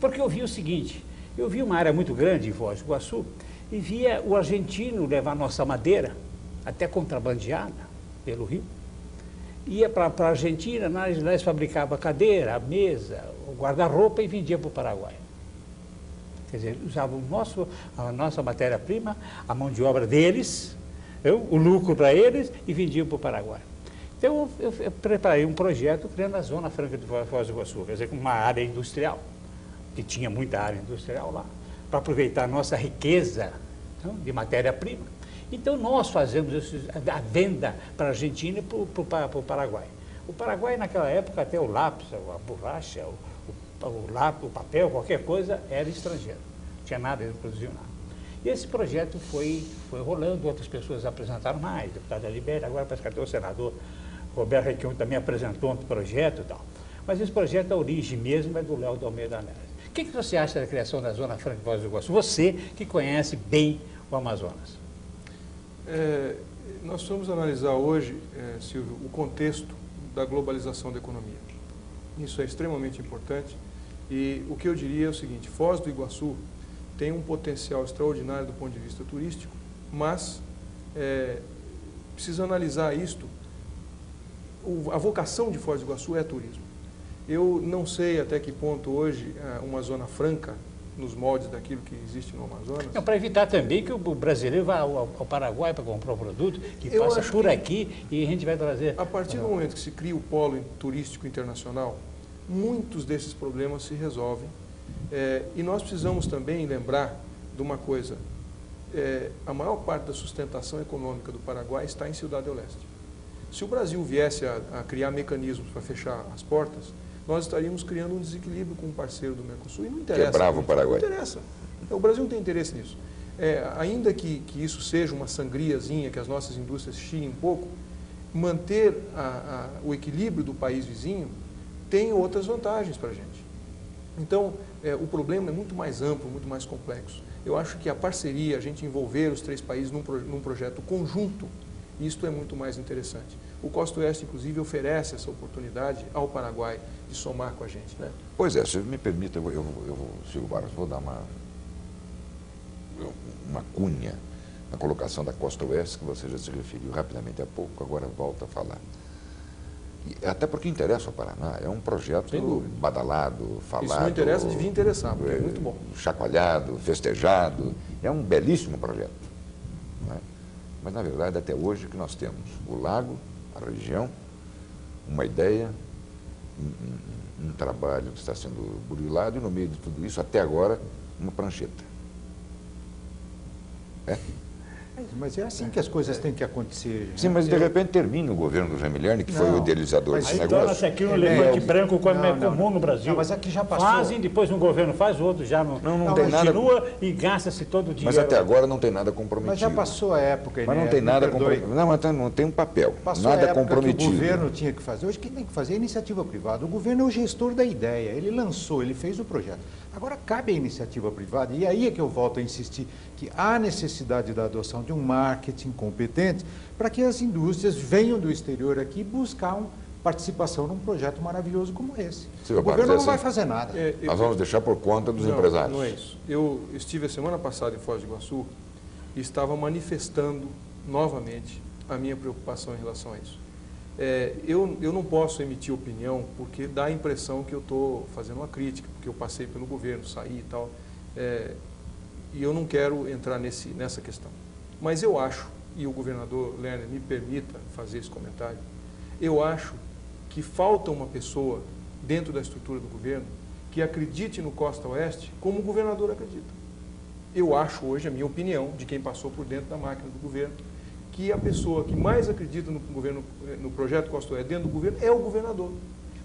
Porque eu vi o seguinte, eu vi uma área muito grande em Foz do Iguaçu e via o argentino levar nossa madeira, até contrabandeada pelo rio. Ia para a Argentina, nós fabricava a cadeira, a mesa, o guarda-roupa e vendia para o Paraguai. Quer dizer, usavam a nossa matéria-prima, a mão de obra deles, o lucro para eles e vendiam para o Paraguai. Então, eu preparei um projeto criando a Zona Franca de Foz do Iguaçu, quer dizer, com uma área industrial, que tinha muita área industrial lá, para aproveitar a nossa riqueza, então, de matéria-prima. Então, nós fazemos a venda para a Argentina e para o Paraguai. O Paraguai, naquela época, até o lápis, a borracha, o papel, qualquer coisa, era estrangeiro. Não tinha nada, eles não produziam nada. E esse projeto foi rolando, outras pessoas apresentaram mais, o deputado Alibério, agora parece que até o senador Roberto Requião também apresentou um projeto e tal. Mas esse projeto, a origem mesmo, é do Léo de Almeida Neves. O que você acha da criação da Zona Franca de Foz do Iguaçu? Você que conhece bem o Amazonas. Nós vamos analisar hoje, Silvio, o contexto da globalização da economia. Isso é extremamente importante e o que eu diria é o seguinte, Foz do Iguaçu tem um potencial extraordinário do ponto de vista turístico, mas precisa analisar isto. A vocação de Foz do Iguaçu é turismo. Eu não sei até que ponto hoje uma zona franca, nos moldes daquilo que existe no Amazonas... Para evitar também que o brasileiro vá ao Paraguai para comprar um produto, que passa por aqui e a gente vai trazer... A partir do momento que se cria o polo turístico internacional, muitos desses problemas se resolvem. E nós precisamos também lembrar de uma coisa, a maior parte da sustentação econômica do Paraguai está em Ciudad del Este. Se o Brasil viesse a criar mecanismos para fechar as portas, nós estaríamos criando um desequilíbrio com um parceiro do Mercosul e não interessa. Quebrava o Paraguai. Não interessa. O Brasil não tem interesse nisso. Ainda que isso seja uma sangriazinha, que as nossas indústrias chiem um pouco, manter o equilíbrio do país vizinho tem outras vantagens para a gente. Então, o problema é muito mais amplo, muito mais complexo. Eu acho que a parceria, a gente envolver os 3 países num projeto conjunto, isto é muito mais interessante. O Costa Oeste, inclusive, oferece essa oportunidade ao Paraguai de somar com a gente, né? Pois é, se me permita, Silvio Barros, vou dar uma cunha na colocação da Costa Oeste, que você já se referiu rapidamente há pouco, agora volta a falar. Até porque interessa ao Paraná, é um projeto badalado, falado... Isso não interessa, devia interessar, porque é muito bom. Chacoalhado, festejado, é um belíssimo projeto. Não é? Mas, na verdade, até hoje que nós temos o lago, a região, uma ideia, um trabalho que está sendo burilado e, no meio de tudo isso, até agora, uma prancheta. Mas é assim que as coisas têm que acontecer. Sim, mas de repente termina o governo do Jamiliani, que foi o idealizador desse negócio. Torna-se aqui um elefante branco, como é comum no Brasil. Não, mas aqui já passou. Fazem, depois um governo faz, o outro já não tem nada. Continua e gasta-se todo o dinheiro. Mas até agora não tem nada comprometido. Mas já passou a época. Mas não tem nada comprometido. Não, mas não tem um papel. Passou nada a época comprometido. Que o governo tinha que fazer. Hoje quem tem que fazer é a iniciativa privada. O governo é o gestor da ideia. Ele lançou, ele fez o projeto. Agora cabe à iniciativa privada, e aí é que eu volto a insistir, que há necessidade da adoção de um marketing competente para que as indústrias venham do exterior aqui buscar participação num projeto maravilhoso como esse. Silvio O Barros, governo é não vai assim. fazer nada. Nós vamos deixar por conta dos Não, empresários. não é isso. Eu estive a semana passada em Foz do Iguaçu e estava manifestando novamente a minha preocupação em relação a isso. Eu não posso emitir opinião porque dá a impressão que eu estou fazendo uma crítica, porque eu passei pelo governo, saí e tal, e eu não quero entrar nessa questão. Mas eu acho, e o governador Lerner me permita fazer esse comentário, eu acho que falta uma pessoa dentro da estrutura do governo que acredite no Costa Oeste como o governador acredita. Eu acho hoje, a minha opinião, de quem passou por dentro da máquina do governo, que a pessoa que mais acredita no projeto Costa Oeste dentro do governo é o governador.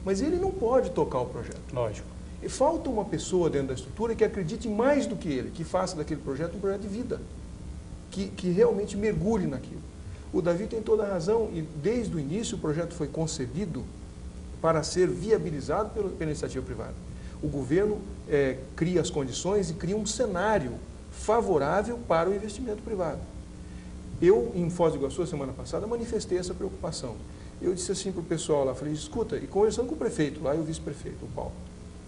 Mas ele não pode tocar o projeto. Lógico. E falta uma pessoa dentro da estrutura que acredite mais do que ele, que faça daquele projeto um projeto de vida, que realmente mergulhe naquilo. O Davi tem toda a razão e desde o início o projeto foi concebido para ser viabilizado pela iniciativa privada. O governo cria as condições e cria um cenário favorável para o investimento privado. Eu, em Foz do Iguaçu, a semana passada, manifestei essa preocupação. Eu disse assim para o pessoal lá, falei, escuta, e conversando com o prefeito lá e o vice-prefeito, o Paulo,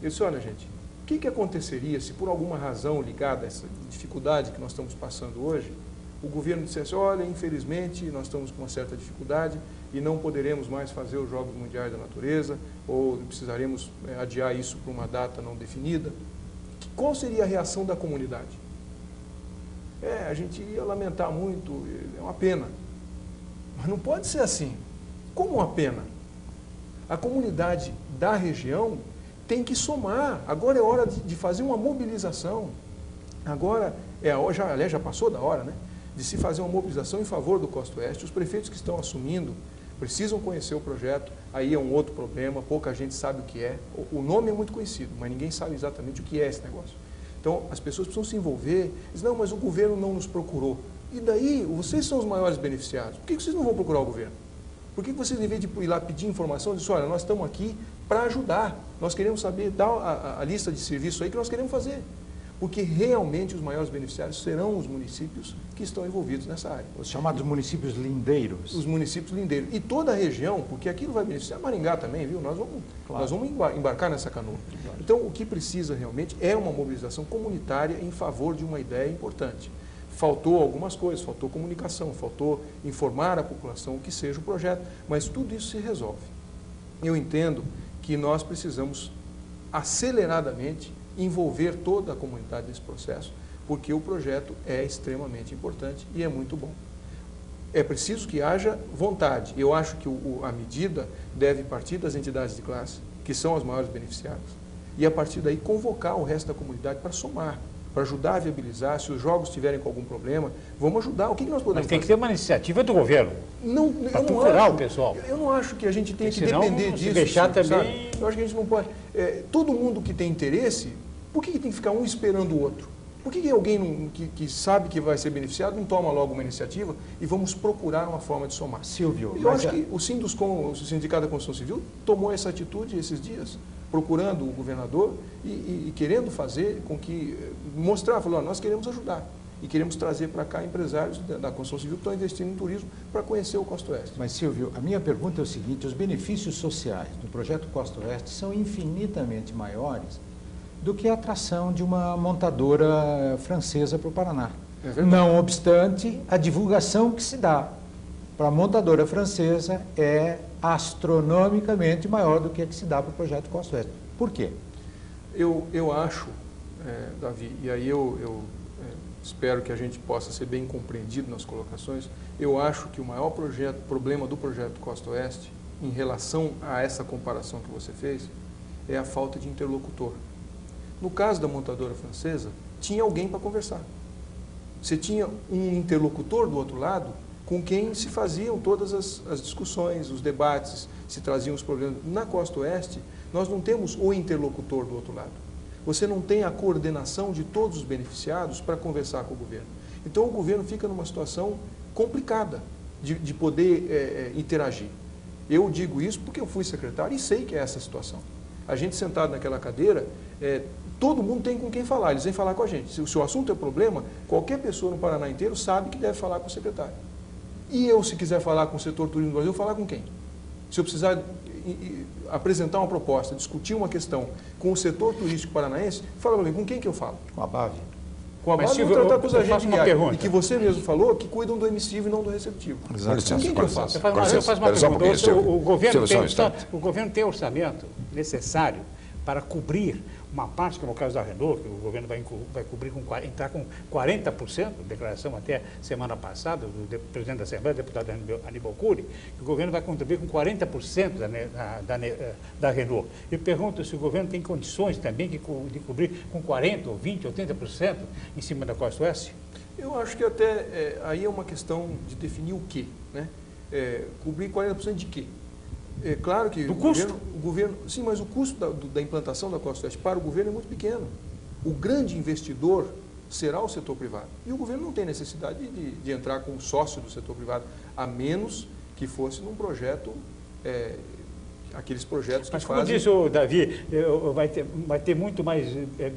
eu disse, olha gente, o que aconteceria se por alguma razão ligada a essa dificuldade que nós estamos passando hoje, o governo dissesse, olha, infelizmente nós estamos com uma certa dificuldade e não poderemos mais fazer os Jogos Mundiais da Natureza ou precisaremos adiar isso para uma data não definida. Qual seria a reação da comunidade? A gente ia lamentar muito, é uma pena. Mas não pode ser assim. Como uma pena? A comunidade da região tem que somar. Agora é hora de fazer uma mobilização. Agora, aliás, já passou da hora, né? De se fazer uma mobilização em favor do Costa Oeste. Os prefeitos que estão assumindo precisam conhecer o projeto, aí é um outro problema, pouca gente sabe o que é. O nome é muito conhecido, mas ninguém sabe exatamente o que é esse negócio. Então, as pessoas precisam se envolver, dizem, não, mas o governo não nos procurou. E daí, vocês são os maiores beneficiados. Por que vocês não vão procurar o governo? Por que vocês, em vez de ir lá pedir informação, dizem, olha, nós estamos aqui para ajudar, nós queremos saber, dá a lista de serviço aí que nós queremos fazer. Porque realmente os maiores beneficiários serão os municípios que estão envolvidos nessa área. Os chamados municípios lindeiros. Os municípios lindeiros. E toda a região, porque aquilo vai beneficiar Maringá também, viu? Nós vamos embarcar nessa canoa. Claro. Então, o que precisa realmente é uma mobilização comunitária em favor de uma ideia importante. Faltou algumas coisas, faltou comunicação, faltou informar a população o que seja o projeto, mas tudo isso se resolve. Eu entendo que nós precisamos aceleradamente envolver toda a comunidade nesse processo, porque o projeto é extremamente importante e é muito bom. É preciso que haja vontade. Eu acho que a medida deve partir das entidades de classe, que são as maiores beneficiadas, e a partir daí convocar o resto da comunidade para somar, para ajudar a viabilizar. Se os jogos tiverem com algum problema, vamos ajudar. O que nós podemos fazer? Mas tem que ter uma iniciativa do governo. Para procurar o pessoal. Eu não acho que a gente tenha que senão, depender se disso. deixar sabe? também... Eu acho que a gente não pode... todo mundo que tem interesse, por que tem que ficar um esperando o outro? Por que alguém que sabe que vai ser beneficiado não toma logo uma iniciativa e vamos procurar uma forma de somar? Silvio, eu acho que o Sindicato da Construção Civil tomou essa atitude esses dias, procurando o governador e querendo fazer com que... Mostrar, falou, nós queremos ajudar e queremos trazer para cá empresários da construção civil que estão investindo em turismo para conhecer o Costa Oeste. Mas, Silvio, a minha pergunta é o seguinte, os benefícios sociais do projeto Costa Oeste são infinitamente maiores do que a atração de uma montadora francesa para o Paraná. Não obstante, a divulgação que se dá para a montadora francesa é astronomicamente maior do que a que se dá para o projeto Costa Oeste. Por quê? Eu acho, Davi, e aí eu espero que a gente possa ser bem compreendido nas colocações, eu acho que o maior problema do projeto Costa Oeste, em relação a essa comparação que você fez, é a falta de interlocutor. No caso da montadora francesa, tinha alguém para conversar. Você tinha um interlocutor do outro lado com quem se faziam todas as discussões, os debates, se traziam os problemas. Na Costa Oeste, nós não temos o interlocutor do outro lado. Você não tem a coordenação de todos os beneficiados para conversar com o governo. Então, o governo fica numa situação complicada de poder interagir. Eu digo isso porque eu fui secretário e sei que é essa situação. A gente sentado naquela cadeira, todo mundo tem com quem falar, eles vêm falar com a gente. Se o assunto é problema, qualquer pessoa no Paraná inteiro sabe que deve falar com o secretário. E eu, se quiser falar com o setor turismo do Brasil, eu falar com quem? Se eu precisar apresentar uma proposta, discutir uma questão com o setor turístico paranaense, fala para mim, com quem que eu falo? Com a BAV. Com a Mas, base, Silvio, vou tratar com os eu faço agentes de uma viagem, pergunta. e que você mesmo falou, que cuidam do emissivo e não do receptivo. Exatamente. Com quem que eu faço? Eu faço uma pergunta. O governo tem orçamento necessário para cobrir uma parte, como é o caso da Renault, que o governo vai cobrir, entrar com 40%, declaração até semana passada, do presidente da Assembleia, deputado Aníbal Cury, que o governo vai contribuir com 40% da Renault. Eu pergunto se o governo tem condições também de cobrir com 40%, ou 20%, ou 80% em cima da Costa Oeste? Eu acho que até aí é uma questão de definir o quê, né? Cobrir 40% de quê? É claro que do o custo. governo, sim, mas o custo da implantação da Costa Oeste para o governo é muito pequeno. O grande investidor será o setor privado. E o governo não tem necessidade de entrar como sócio do setor privado, a menos que fosse num projeto, aqueles projetos que mas como fazem... disse o Davi, vai ter muito mais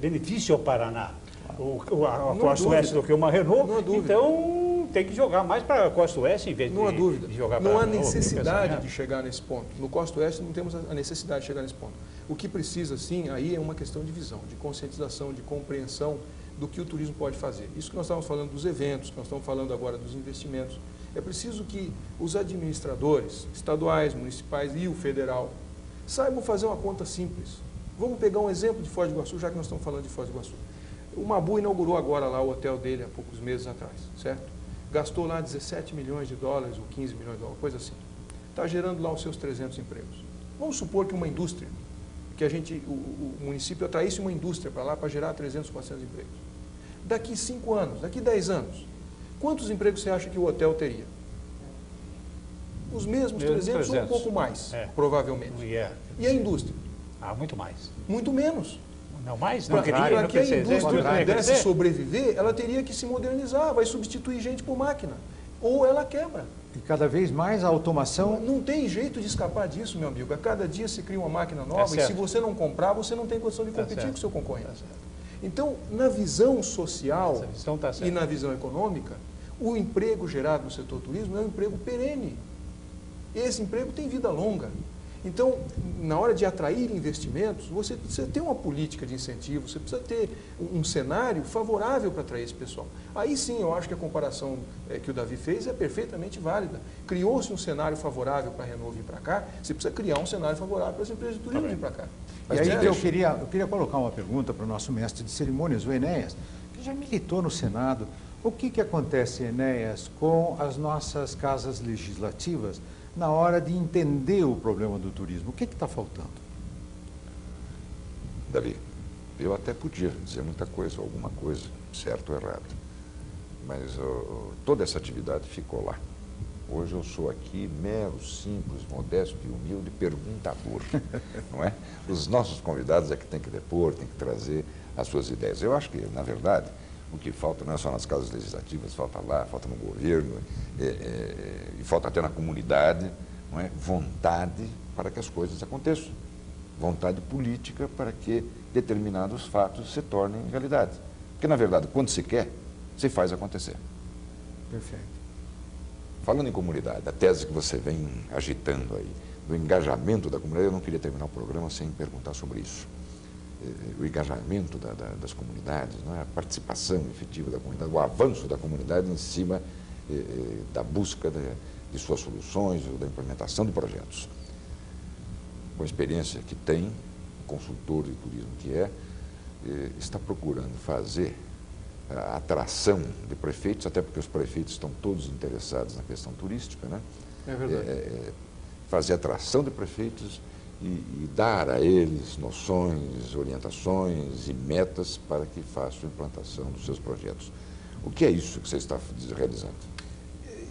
benefício ao Paraná, a Costa Oeste do que uma Renault. Não há dúvida. Então tem que jogar mais para a Costa Oeste em vez não há dúvida. de jogar para Não há a Renault. necessidade de chegar nesse ponto. No Costa Oeste não temos a necessidade de chegar nesse ponto. O que precisa, sim, aí é uma questão de visão, de conscientização, de compreensão do que o turismo pode fazer. Isso que nós estamos falando dos eventos, que nós estamos falando agora dos investimentos. É preciso que os administradores estaduais, municipais e o federal saibam fazer uma conta simples. Vamos pegar um exemplo de Foz do Iguaçu, já que nós estamos falando de Foz do Iguaçu. O Mabu inaugurou agora lá o hotel dele há poucos meses atrás, certo? Gastou lá 17 milhões de dólares ou 15 milhões de dólares, coisa assim. Está gerando lá os seus 300 empregos. Vamos supor que uma indústria, que o município atraísse uma indústria para lá para gerar 300, 400 empregos. Daqui 5 anos, daqui 10 anos, quantos empregos você acha que o hotel teria? Os mesmos 300 ou um pouco mais, provavelmente. E a indústria? Muito mais. Muito menos. Não mais? Para que a indústria pudesse sobreviver, ela teria que se modernizar, vai substituir gente por máquina. Ou ela quebra. E cada vez mais a automação... Não tem jeito de escapar disso, meu amigo. A cada dia se cria uma máquina nova e se você não comprar, você não tem condição de competir com o seu concorrente. Então, na visão social e na visão econômica, o emprego gerado no setor turismo é um emprego perene. Esse emprego tem vida longa. Então, na hora de atrair investimentos, você precisa ter uma política de incentivo, você precisa ter um cenário favorável para atrair esse pessoal. Aí sim, eu acho que a comparação que o Davi fez é perfeitamente válida. Criou-se um cenário favorável para a Renault vir para cá, você precisa criar um cenário favorável para as empresas de turismo vir para cá. E aí eu queria colocar uma pergunta para o nosso mestre de cerimônias, o Enéas, que já militou no Senado. O que acontece, Enéas, com as nossas casas legislativas na hora de entender o problema do turismo? O que está faltando? Davi, eu até podia dizer muita coisa, alguma coisa, certo ou errado, mas toda essa atividade ficou lá. Hoje eu sou aqui mero, simples, modesto e humilde perguntador, não é? Os nossos convidados é que tem que depor, tem que trazer as suas ideias. Eu acho que, na verdade, o que falta não é só nas casas legislativas, falta lá, falta no governo, e falta até na comunidade, não é? Vontade para que as coisas aconteçam. Vontade política para que determinados fatos se tornem realidade. Porque, na verdade, quando se quer, se faz acontecer. Perfeito. Falando em comunidade, a tese que você vem agitando aí, do engajamento da comunidade, eu não queria terminar o programa sem perguntar sobre isso. O engajamento das comunidades, não é? A participação efetiva da comunidade, o avanço da comunidade em cima da busca de suas soluções ou da implementação de projetos. Com a experiência que tem, consultor de turismo que está procurando fazer a atração de prefeitos, até porque os prefeitos estão todos interessados na questão turística, né? É verdade. Fazer atração de prefeitos e dar a eles noções, orientações e metas para que façam a implantação dos seus projetos. O que é isso que você está realizando?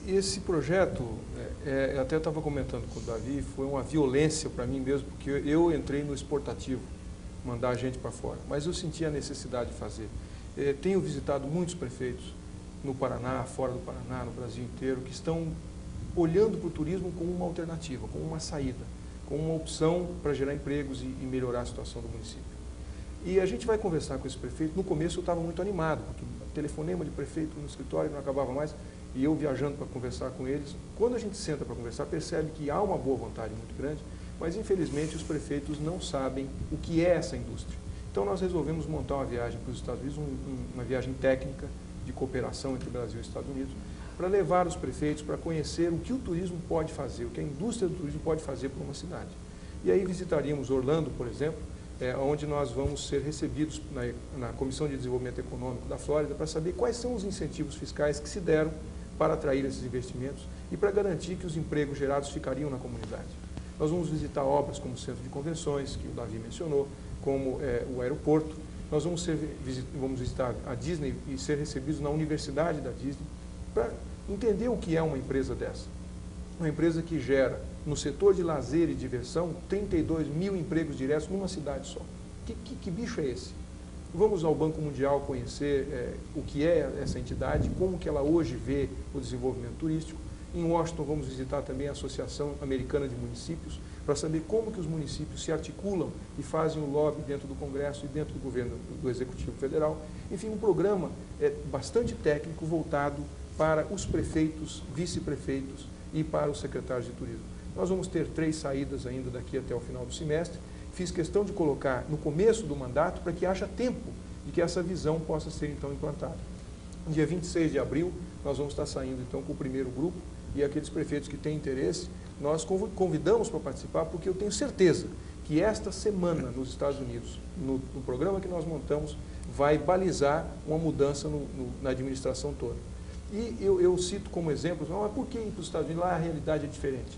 Esse projeto, eu até estava comentando com o Davi, foi uma violência para mim mesmo, porque eu entrei no exportativo, mandar a gente para fora, mas eu senti a necessidade de fazer. Tenho visitado muitos prefeitos no Paraná, fora do Paraná, no Brasil inteiro, que estão olhando para o turismo como uma alternativa, como uma saída, como uma opção para gerar empregos e melhorar a situação do município. E a gente vai conversar com esse prefeito. No começo eu estava muito animado, porque telefonema de prefeito no escritório não acabava mais, e eu viajando para conversar com eles. Quando a gente senta para conversar, percebe que há uma boa vontade muito grande, mas infelizmente os prefeitos não sabem o que é essa indústria. Então nós resolvemos montar uma viagem para os Estados Unidos, uma viagem técnica de cooperação entre Brasil e Estados Unidos, para levar os prefeitos para conhecer o que o turismo pode fazer, o que a indústria do turismo pode fazer para uma cidade. E aí visitaríamos Orlando, por exemplo, onde nós vamos ser recebidos na Comissão de Desenvolvimento Econômico da Flórida para saber quais são os incentivos fiscais que se deram para atrair esses investimentos e para garantir que os empregos gerados ficariam na comunidade. Nós vamos visitar obras como o Centro de Convenções, que o Davi mencionou, como o aeroporto. Nós vamos visitar a Disney e ser recebidos na Universidade da Disney para entender o que é uma empresa dessa. Uma empresa que gera, no setor de lazer e diversão, 32 mil empregos diretos numa cidade só. Que bicho é esse? Vamos ao Banco Mundial conhecer o que é essa entidade, como que ela hoje vê o desenvolvimento turístico. Em Washington vamos visitar também a Associação Americana de Municípios, para saber como que os municípios se articulam e fazem o lobby dentro do Congresso e dentro do governo do Executivo Federal. Enfim, um programa bastante técnico voltado para os prefeitos, vice-prefeitos e para os secretários de turismo. Nós vamos ter 3 saídas ainda daqui até o final do semestre. Fiz questão de colocar no começo do mandato para que haja tempo de que essa visão possa ser então implantada. No dia 26 de abril, nós vamos estar saindo então com o primeiro grupo e aqueles prefeitos que têm interesse, nós convidamos para participar, porque eu tenho certeza que esta semana nos Estados Unidos, no programa que nós montamos, vai balizar uma mudança na administração toda. E eu cito como exemplo, mas por que ir para os Estados Unidos? Lá a realidade é diferente.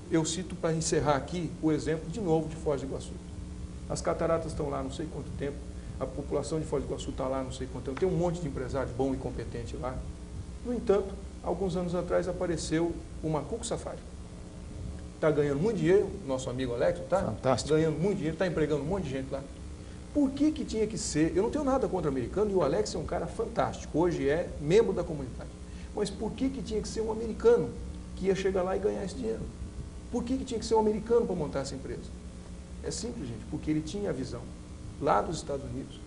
Eu cito para encerrar aqui o exemplo de novo de Foz do Iguaçu. As cataratas estão lá não sei quanto tempo, a população de Foz do Iguaçu está lá não sei quanto tempo, tem um monte de empresário bom e competente lá. No entanto, alguns anos atrás apareceu o Macuco Safari. Está ganhando muito dinheiro, nosso amigo Alex, está? Fantástico. Ganhando muito dinheiro, está empregando um monte de gente lá. Por que tinha que ser? Eu não tenho nada contra o americano e o Alex é um cara fantástico, hoje é membro da comunidade. Mas por que tinha que ser um americano que ia chegar lá e ganhar esse dinheiro? Por que tinha que ser um americano para montar essa empresa? É simples, gente, porque ele tinha a visão lá dos Estados Unidos,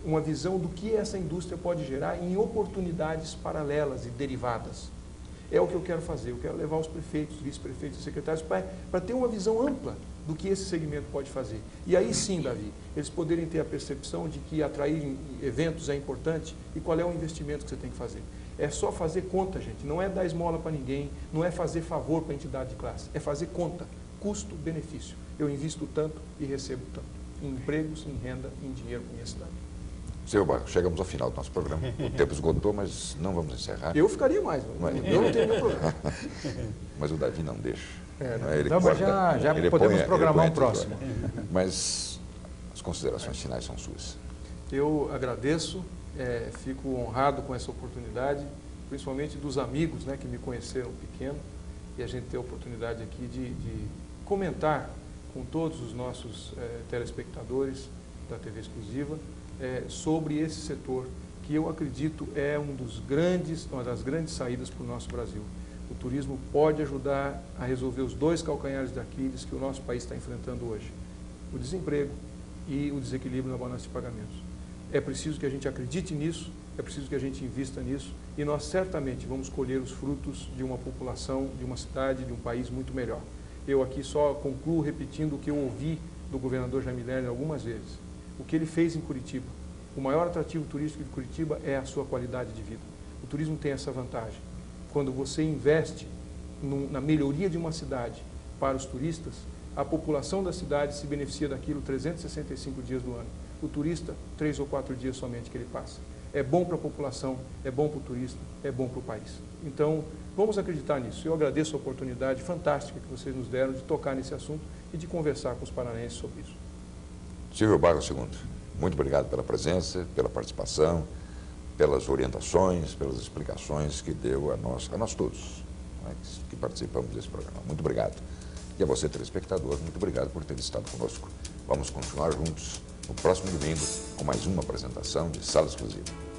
uma visão do que essa indústria pode gerar em oportunidades paralelas e derivadas. É o que eu quero fazer, eu quero levar os prefeitos, vice-prefeitos e secretários para ter uma visão ampla do que esse segmento pode fazer. E aí sim, Davi, eles poderem ter a percepção de que atrair eventos é importante e qual é o investimento que você tem que fazer. É só fazer conta, gente, não é dar esmola para ninguém, não é fazer favor para a entidade de classe, é fazer conta, custo-benefício. Eu invisto tanto e recebo tanto, em empregos, em renda, em dinheiro para a minha cidade. Senhor Barros, chegamos ao final do nosso programa. O tempo esgotou, mas não vamos encerrar. Eu ficaria mais, eu não tenho nenhum problema. Mas o Davi não deixa. Ele então, mas já podemos programar um próximo. Mas as considerações finais são suas. Eu agradeço, fico honrado com essa oportunidade, principalmente dos amigos que me conheceram pequeno, e a gente ter a oportunidade aqui de comentar com todos os nossos telespectadores da TV Exclusiva sobre esse setor que eu acredito é uma das grandes saídas para o nosso Brasil. O turismo pode ajudar a resolver os 2 calcanhares de Aquiles que o nosso país está enfrentando hoje: o desemprego e o desequilíbrio na balança de pagamentos. É preciso que a gente acredite nisso, é preciso que a gente invista nisso e nós certamente vamos colher os frutos de uma população, de uma cidade, de um país muito melhor. Eu aqui só concluo repetindo o que eu ouvi do governador Jaime Lerner algumas vezes. O que ele fez em Curitiba. O maior atrativo turístico de Curitiba é a sua qualidade de vida. O turismo tem essa vantagem. Quando você investe na melhoria de uma cidade para os turistas, a população da cidade se beneficia daquilo 365 dias do ano. O turista, 3 ou 4 dias somente que ele passa. É bom para a população, é bom para o turista, é bom para o país. Então, vamos acreditar nisso. Eu agradeço a oportunidade fantástica que vocês nos deram de tocar nesse assunto e de conversar com os paranaenses sobre isso. Silvio Barros II, muito obrigado pela presença, pela participação, pelas orientações, pelas explicações que deu a nós todos, que participamos desse programa. Muito obrigado. E a você, telespectador, muito obrigado por ter estado conosco. Vamos continuar juntos no próximo domingo com mais uma apresentação de Sala Exclusiva.